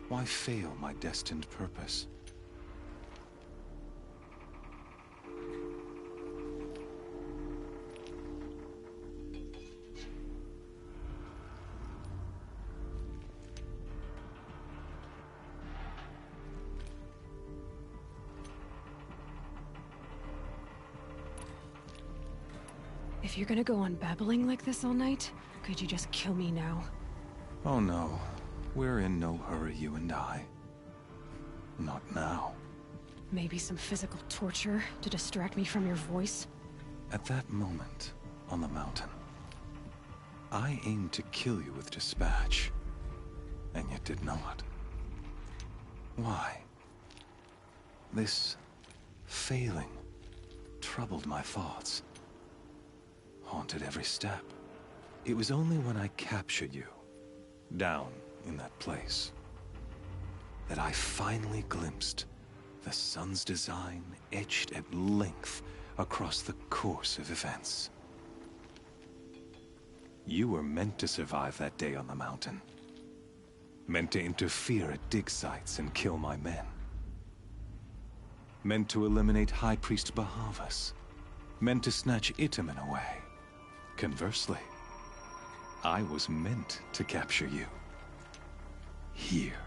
Why fail my destined purpose? If you're gonna go on babbling like this all night, could you just kill me now? Oh no. We're in no hurry, you and I. Not now. Maybe some physical torture to distract me from your voice? At that moment, on the mountain, I aimed to kill you with dispatch, and yet did not. Why? This failing troubled my thoughts. Haunted every step. It was only when I captured you, down in that place, that I finally glimpsed the sun's design etched at length across the course of events. You were meant to survive that day on the mountain. Meant to interfere at dig sites and kill my men. Meant to eliminate High Priest Bahavas. Meant to snatch Itamen away. Conversely, I was meant to capture you. Here.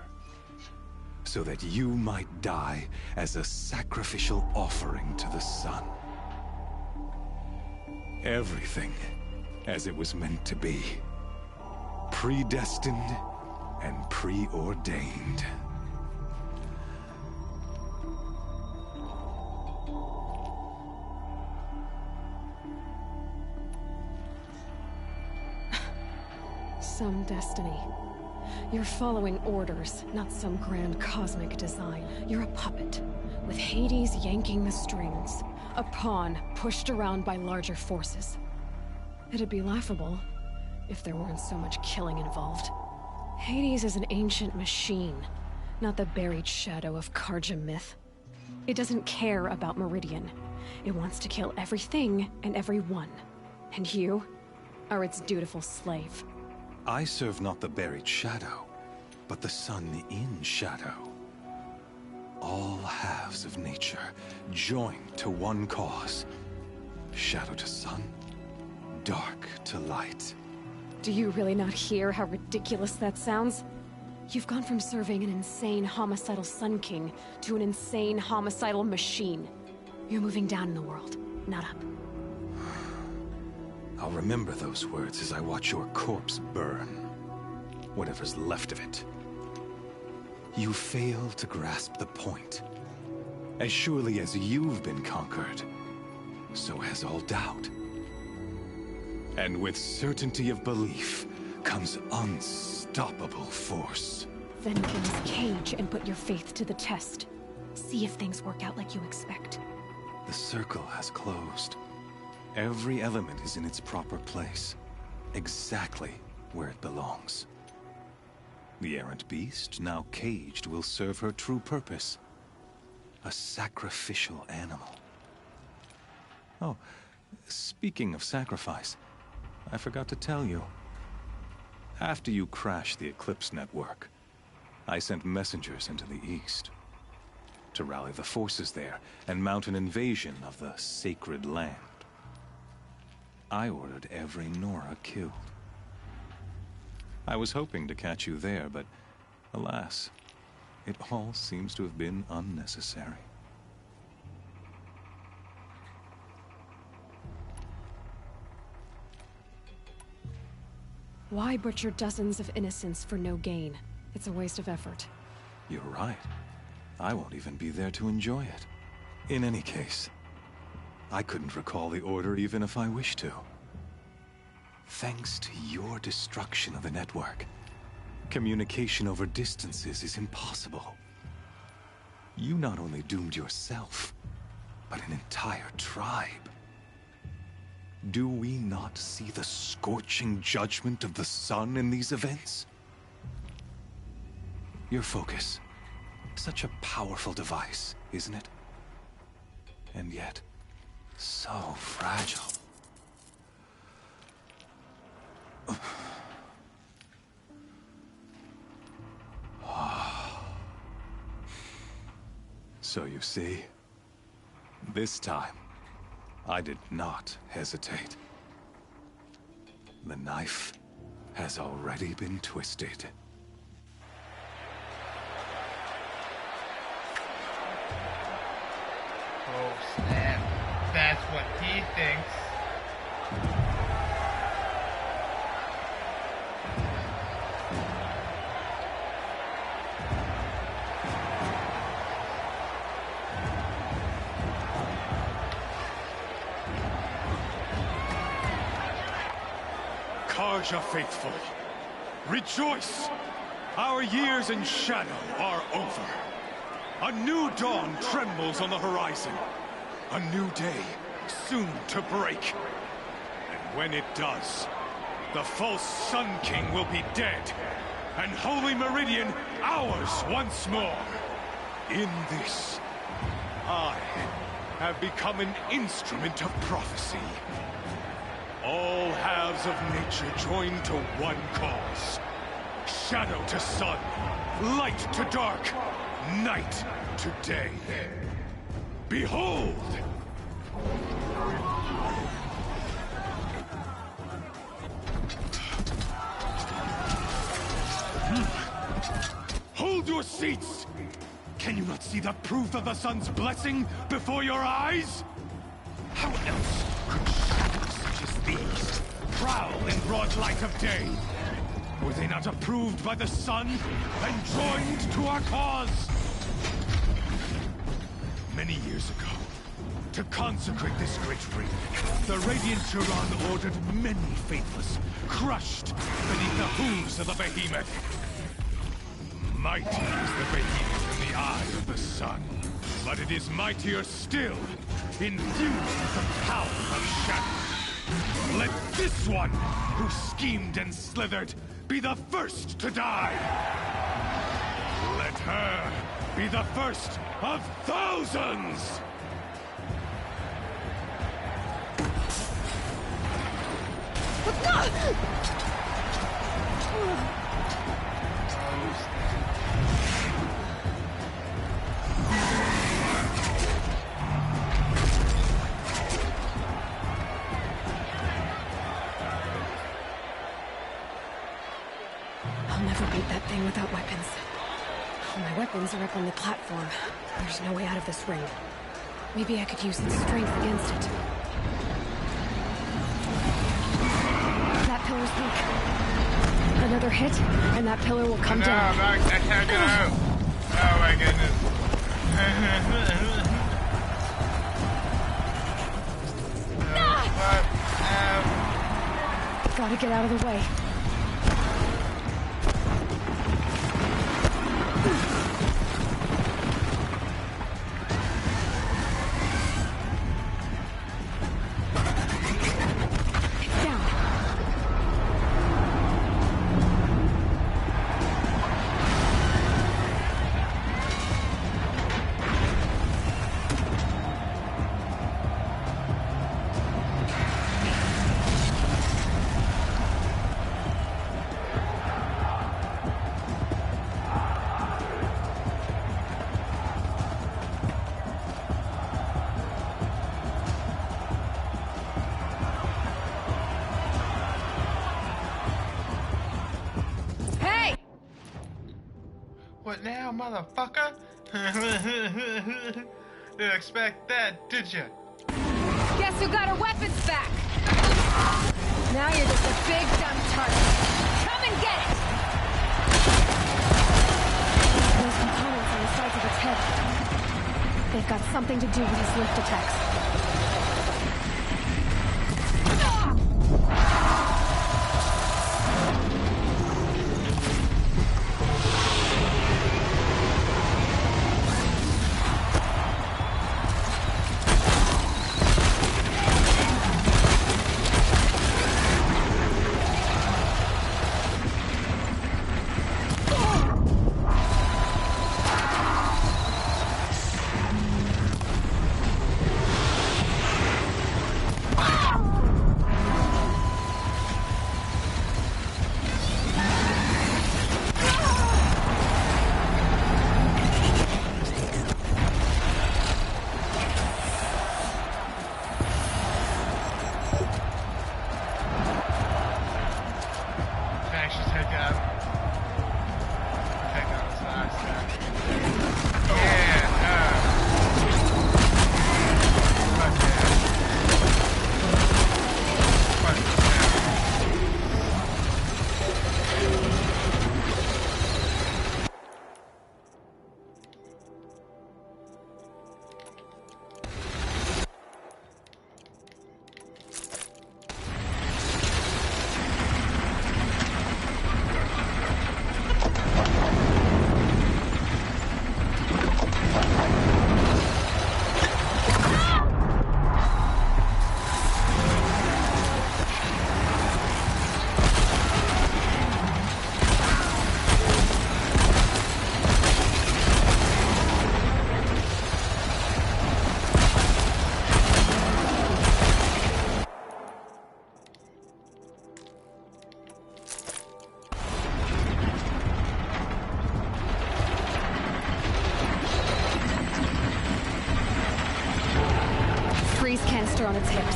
So that you might die as a sacrificial offering to the sun. Everything as it was meant to be. Predestined and preordained. Some destiny. You're following orders, not some grand cosmic design. You're a puppet, with Hades yanking the strings. A pawn pushed around by larger forces. It'd be laughable if there weren't so much killing involved. Hades is an ancient machine, not the buried shadow of Karja myth. It doesn't care about Meridian. It wants to kill everything and everyone. And you are its dutiful slave. I serve not the buried shadow, but the sun in shadow. All halves of nature joined to one cause. Shadow to sun, dark to light. Do you really not hear how ridiculous that sounds? You've gone from serving an insane homicidal Sun King to an insane homicidal machine. You're moving down in the world, not up. I'll remember those words as I watch your corpse burn. Whatever's left of it. You fail to grasp the point. As surely as you've been conquered, so has all doubt. And with certainty of belief comes unstoppable force. Then cleanse cage and put your faith to the test. See if things work out like you expect. The circle has closed. Every element is in its proper place, exactly where it belongs. The errant beast, now caged, will serve her true purpose. A sacrificial animal. Oh, speaking of sacrifice, I forgot to tell you. After you crashed the Eclipse network, I sent messengers into the east to rally the forces there and mount an invasion of the sacred land. I ordered every Nora killed. I was hoping to catch you there, but alas, it all seems to have been unnecessary. Why butcher dozens of innocents for no gain? It's a waste of effort. You're right. I won't even be there to enjoy it. In any case, I couldn't recall the order even if I wished to. Thanks to your destruction of the network, communication over distances is impossible. You not only doomed yourself, but an entire tribe. Do we not see the scorching judgment of the sun in these events? Your focus, such a powerful device, isn't it? And yet, so fragile. So you see, this time, I did not hesitate. The knife has already been twisted. Oh snap. That's what he thinks. Karja faithful, rejoice! Our years in shadow are over. A new dawn trembles on the horizon. A new day soon to break. And when it does, the false Sun King will be dead, and Holy Meridian ours once more. In this, I have become an instrument of prophecy. All halves of nature join to one cause. Shadow to sun, light to dark, night to day. Behold! Hold your seats! Can you not see the proof of the sun's blessing before your eyes? How else could shadows such as these prowl in broad light of day? Were they not approved by the sun and joined to our cause? Many years ago, to consecrate this great ring, the Radiant Turan ordered many faithless, crushed beneath the hooves of the behemoth. Mighty is the behemoth in the eye of the sun, but it is mightier still, infused with the power of shadow. Let this this one, who schemed and slithered, be the first to die. Let her be the first of thousands! I'll never beat that thing without weapons. All my weapons are up on the platform. There's no way out of this ring. Maybe I could use its strength against it. That pillar's weak. Another hit, and that pillar will come down. I can't get out. Oh my goodness. Gotta get out of the way. What now, motherfucker? Didn't expect that, did you? Guess who got her weapons back? Now you're just a big dumb target. Come and get it! Those components on the sides of its head. They've got something to do with his lift attacks. Freeze canister on its hips.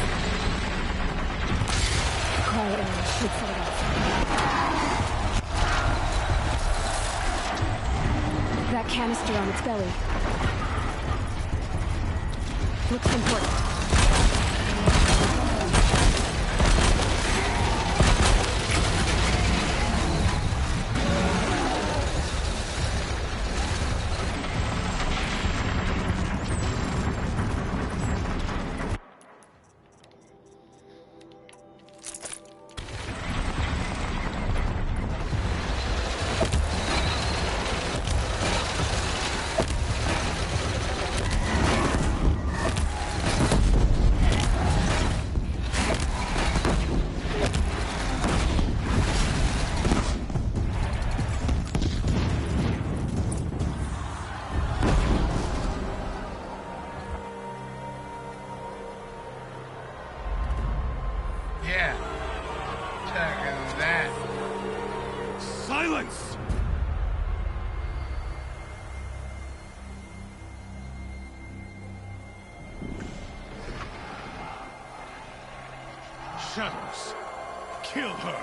Quiet area should set it off. That canister on its belly. Looks important. Yeah. Check on that. Silence! Shadows, kill her!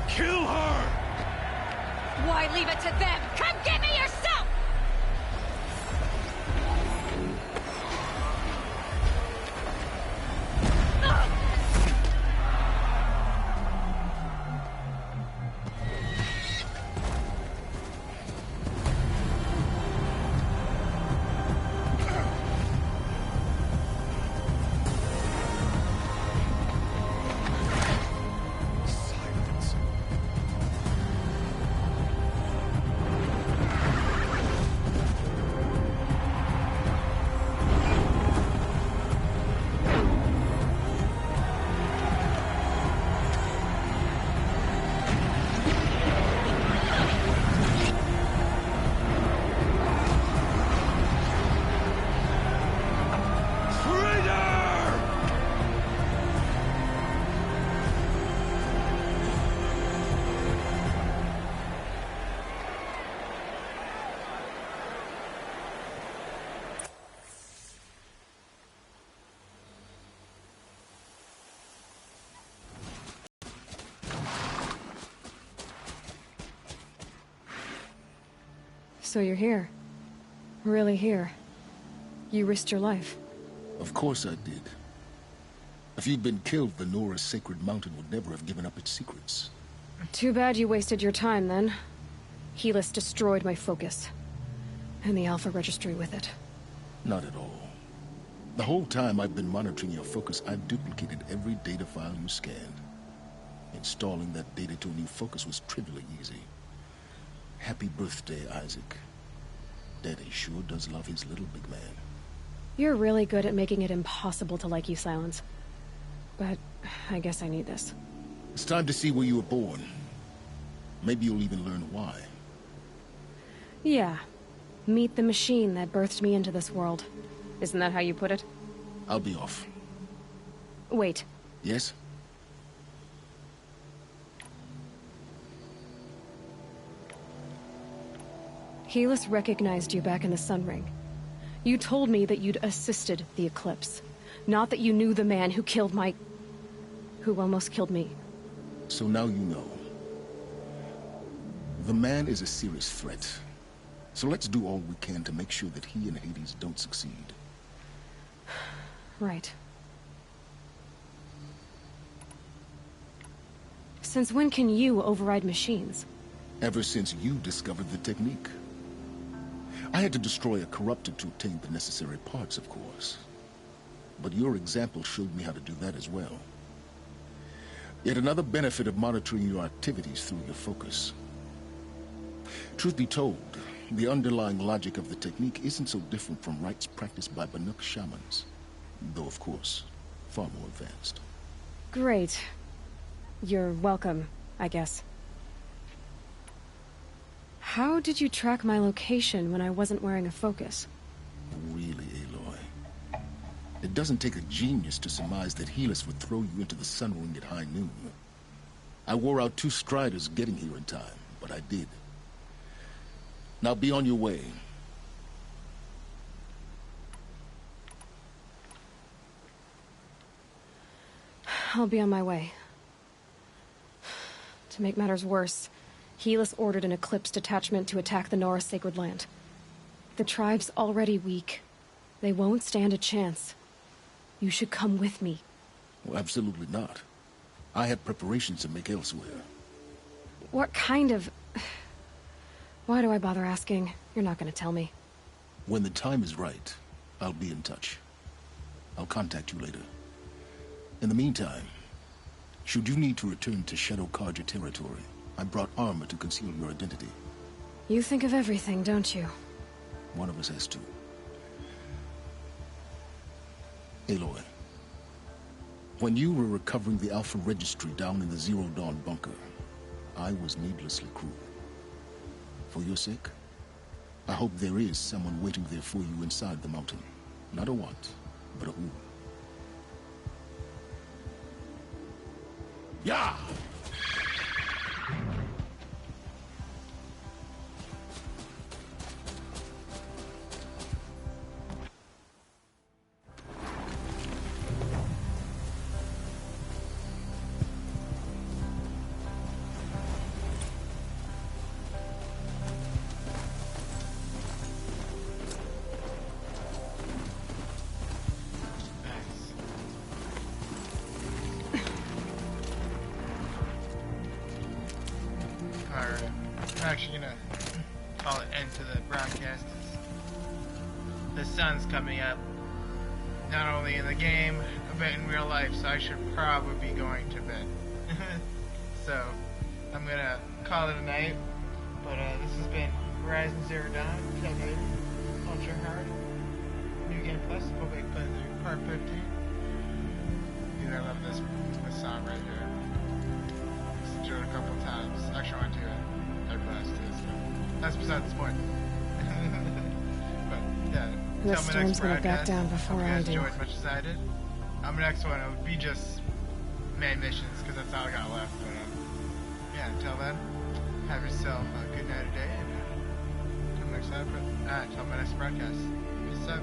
Kill her! Why leave it to them? Come get me yourself! So you're here. Really here. You risked your life. Of course I did. If you'd been killed, the Nora's sacred mountain would never have given up its secrets. Too bad you wasted your time, then. Helis destroyed my focus. And the Alpha Registry with it. Not at all. The whole time I've been monitoring your focus, I've duplicated every data file you scanned. Installing that data to a new focus was trivially easy. Happy birthday, Isaac. Daddy sure does love his little big man. You're really good at making it impossible to like you, Silence. But I guess I need this. It's time to see where you were born. Maybe you'll even learn why. Yeah. Meet the machine that birthed me into this world. Isn't that how you put it? I'll be off. Wait. Yes? Helis recognized you back in the Sun Ring. You told me that you'd assisted the Eclipse. Not that you knew the man who killed my... who almost killed me. So now you know. The man is a serious threat. So let's do all we can to make sure that he and Hades don't succeed. Right. Since when can you override machines? Ever since you discovered the technique. I had to destroy a corruptor to obtain the necessary parts, of course. But your example showed me how to do that as well. Yet another benefit of monitoring your activities through your focus. Truth be told, the underlying logic of the technique isn't so different from rites practiced by Banuk shamans. Though, of course, far more advanced. Great. You're welcome, I guess. How did you track my location when I wasn't wearing a focus? Really, Aloy? It doesn't take a genius to surmise that Helis would throw you into the Sun Ring at high noon. I wore out 2 striders getting here in time, but I did. Now be on your way. I'll be on my way. To make matters worse, Helis ordered an Eclipse detachment to attack the Nora Sacred Land. The tribe's already weak. They won't stand a chance. You should come with me. Well, absolutely not. I have preparations to make elsewhere. What kind of... Why do I bother asking? You're not gonna tell me. When the time is right, I'll be in touch. I'll contact you later. In the meantime, should you need to return to Shadow Karja territory, I brought armor to conceal your identity. You think of everything, don't you? One of us has to. Aloy, When you were recovering the Alpha Registry down in the Zero Dawn bunker, I was needlessly cruel. For your sake, I hope there is someone waiting there for you inside the mountain. Not a what, but a who. Yeah! I'm actually gonna call it end to the broadcast. The sun's coming up, not only in the game, but in real life, so I should probably be going to bed. So, I'm gonna call it a night, but this has been Horizon Zero Dawn, 1080, Ultra Hard, New Game Plus, PoboBaked Playthrough, Part 15. Dude, I love this song right here. Listened to it a couple times. Actually, I went to it. That's beside the point. But yeah, The till my next storm's gonna back broadcast. down before Hope you I guys do. enjoy as much as I did. On the next one, it would be just main missions because that's all I got left. But yeah, until then, have yourself a good night or day, and until next time. Until my next broadcast. Peace out.